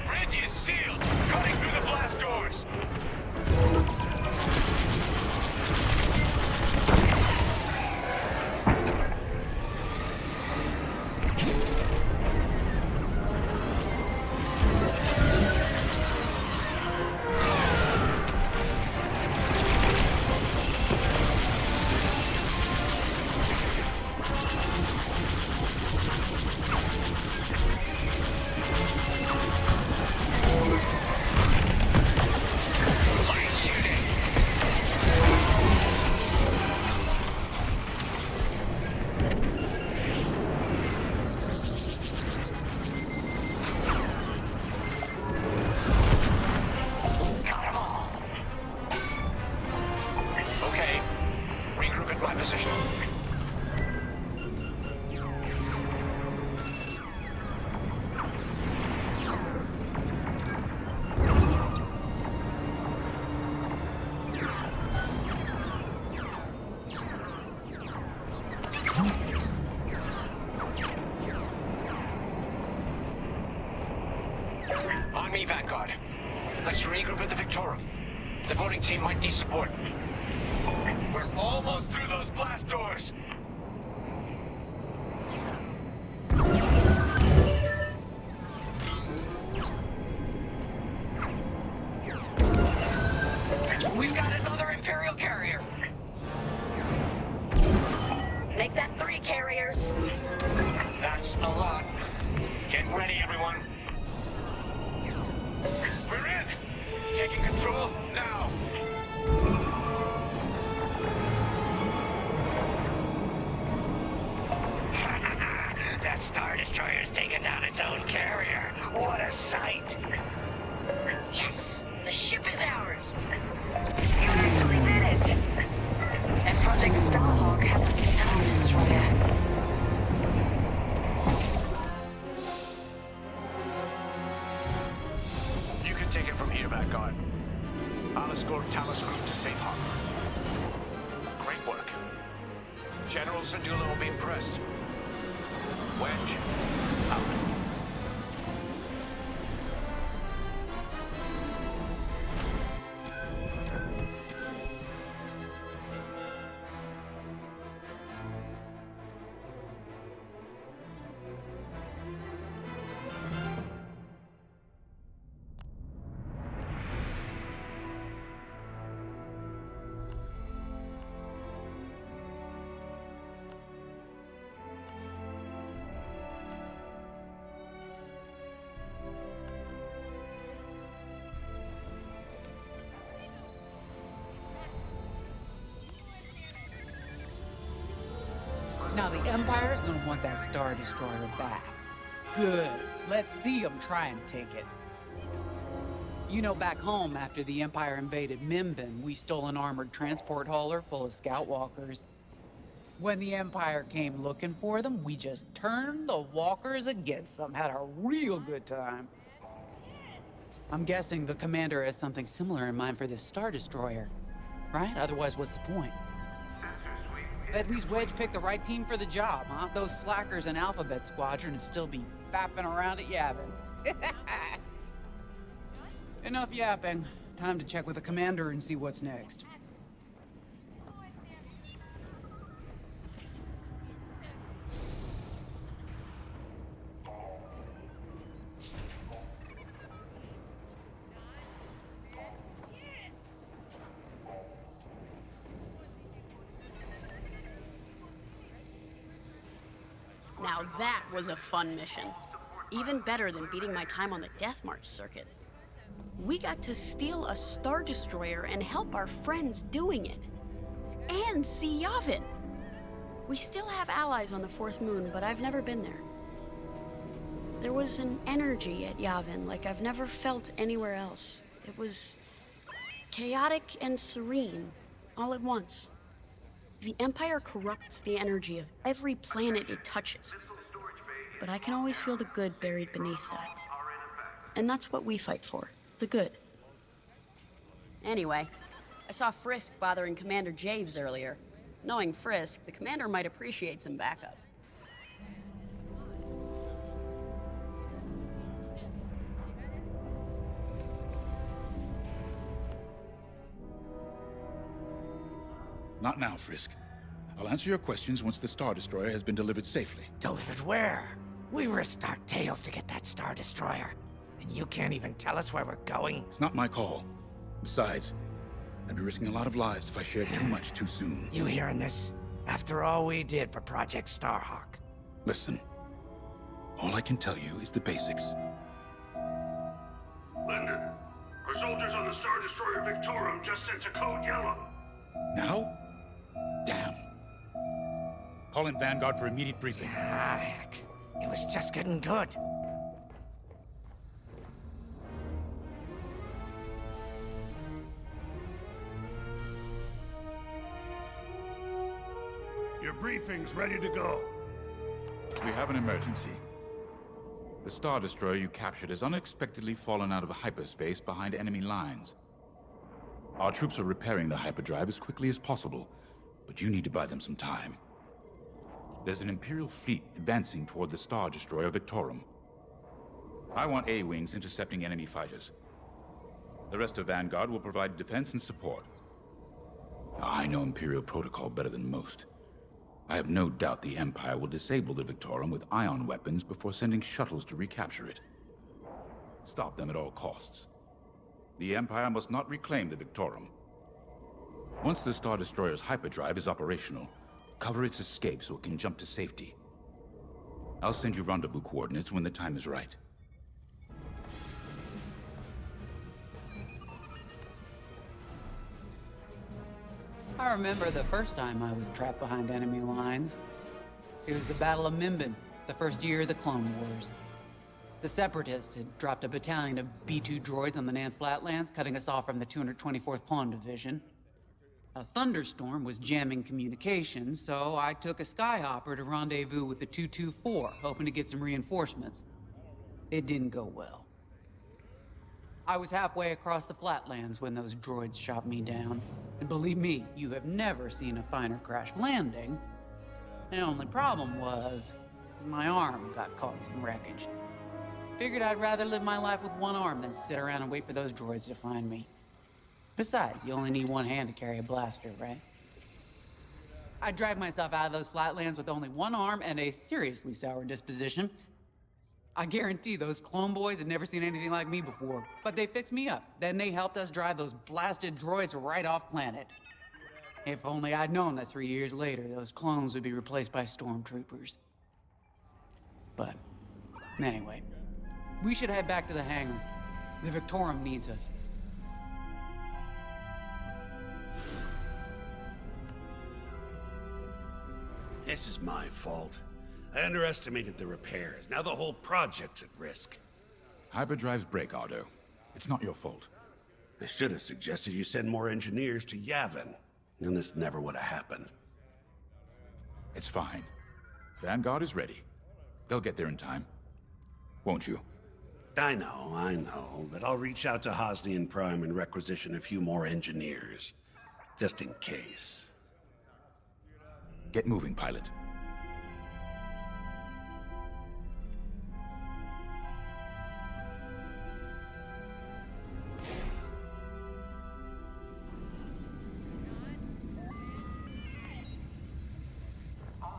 Bridge is sealed. Cutting through the blast doors. Okay, regroup at my position. On me, Vanguard. Let's regroup at the Victoria. The boarding team might need support. We're almost through those blast doors! We've got another Imperial carrier. Make that 3 carriers. That's a lot. Get ready, everyone. We're in! Taking control now! That Star Destroyer's taken down its own carrier. What a sight! Yes! The ship is ours! You actually did it! And Project Starhawk has a star can take it from here, Vanguard. I'll escort Talos Group to safe harbor. Great work. General Syndulla will be impressed. Wedge, out. Now the Empire's gonna want that Star Destroyer back. Good. Let's see them try and take it. You know, back home, after the Empire invaded Mimbin, we stole an armored transport hauler full of scout walkers. When the Empire came looking for them, we just turned the walkers against them. Had a real good time. I'm guessing the commander has something similar in mind for this Star Destroyer, right? Otherwise, what's the point? At least Wedge picked the right team for the job, huh? Those slackers in Alphabet Squadron would still be fapping around at Yavin. Enough yapping. Time to check with the commander and see what's next. Now that was a fun mission. Even better than beating my time on the Death March circuit. We got to steal a Star Destroyer and help our friends doing it. And see Yavin. We still have allies on the Fourth Moon, but I've never been there. There was an energy at Yavin like I've never felt anywhere else. It was chaotic and serene, all at once. The Empire corrupts the energy of every planet it touches. But I can always feel the good buried beneath that. And that's what we fight for, the good. Anyway, I saw Frisk bothering Commander Javes earlier. Knowing Frisk, the commander might appreciate some backup. Not now, Frisk. I'll answer your questions once the Star Destroyer has been delivered safely. Delivered where? We risked our tails to get that Star Destroyer. And you can't even tell us where we're going? It's not my call. Besides, I'd be risking a lot of lives if I shared too much too soon. You hearing this? After all we did for Project Starhawk. Listen, all I can tell you is the basics. Linden, our soldiers on the Star Destroyer Victorum just sent a code yellow. Now? Damn. Call in Vanguard for immediate briefing. Ah, heck. It was just getting good. Your briefing's ready to go. We have an emergency. The Star Destroyer you captured has unexpectedly fallen out of hyperspace behind enemy lines. Our troops are repairing the hyperdrive as quickly as possible, but you need to buy them some time. There's an Imperial fleet advancing toward the Star Destroyer Victorum. I want A-Wings intercepting enemy fighters. The rest of Vanguard will provide defense and support. Now, I know Imperial protocol better than most. I have no doubt the Empire will disable the Victorum with ion weapons before sending shuttles to recapture it. Stop them at all costs. The Empire must not reclaim the Victorum. Once the Star Destroyer's hyperdrive is operational, cover its escape so it can jump to safety. I'll send you rendezvous coordinates when the time is right. I remember the first time I was trapped behind enemy lines. It was the Battle of Mimbin, the first year of the Clone Wars. The Separatists had dropped a battalion of B-2 droids on the Nan Flatlands, cutting us off from the 224th Clone Division. A thunderstorm was jamming communications, so I took a skyhopper to rendezvous with the 224, hoping to get some reinforcements. It didn't go well. I was halfway across the flatlands when those droids shot me down. And believe me, you have never seen a finer crash landing. The only problem was, my arm got caught in some wreckage. Figured I'd rather live my life with one arm than sit around and wait for those droids to find me. Besides, you only need one hand to carry a blaster, right? I dragged myself out of those flatlands with only one arm and a seriously sour disposition. I guarantee those clone boys had never seen anything like me before, but they fixed me up. Then they helped us drive those blasted droids right off planet. If only I'd known that 3 years later, those clones would be replaced by stormtroopers. But, anyway, we should head back to the hangar. The Victorum needs us. This is my fault. I underestimated the repairs. Now the whole project's at risk. Hyperdrives break, Ardo. It's not your fault. I should have suggested you send more engineers to Yavin. And this never would have happened. It's fine. Vanguard is ready. They'll get there in time. Won't you? I know, but I'll reach out to Hosnian Prime and requisition a few more engineers. Just in case. Get moving, pilot.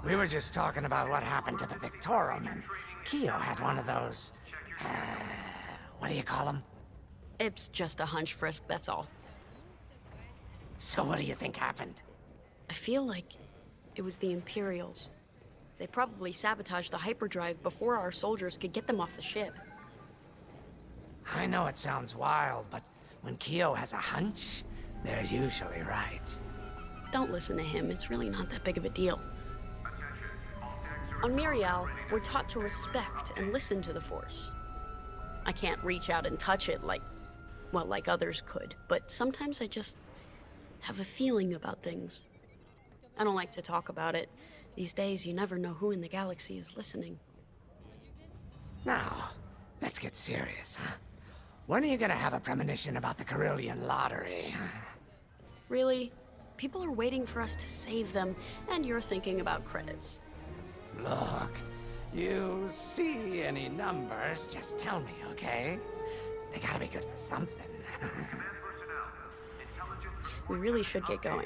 We were just talking about what happened to the Victorum, and Keo had one of those... what do you call them? It's just a hunch, Frisk, that's all. So what do you think happened? I feel like it was the Imperials. They probably sabotaged the hyperdrive before our soldiers could get them off the ship. I know it sounds wild, but when Keo has a hunch, they're usually right. Don't listen to him, it's really not that big of a deal. On Miriel, we're taught to respect and listen to the Force. I can't reach out and touch it like others could, but sometimes I just have a feeling about things. I don't like to talk about it. These days, you never know who in the galaxy is listening. Now, let's get serious, huh? When are you gonna have a premonition about the Carillion lottery? Really? People are waiting for us to save them, and you're thinking about credits. Look, you see any numbers, just tell me, okay? They gotta be good for something. We really should get going.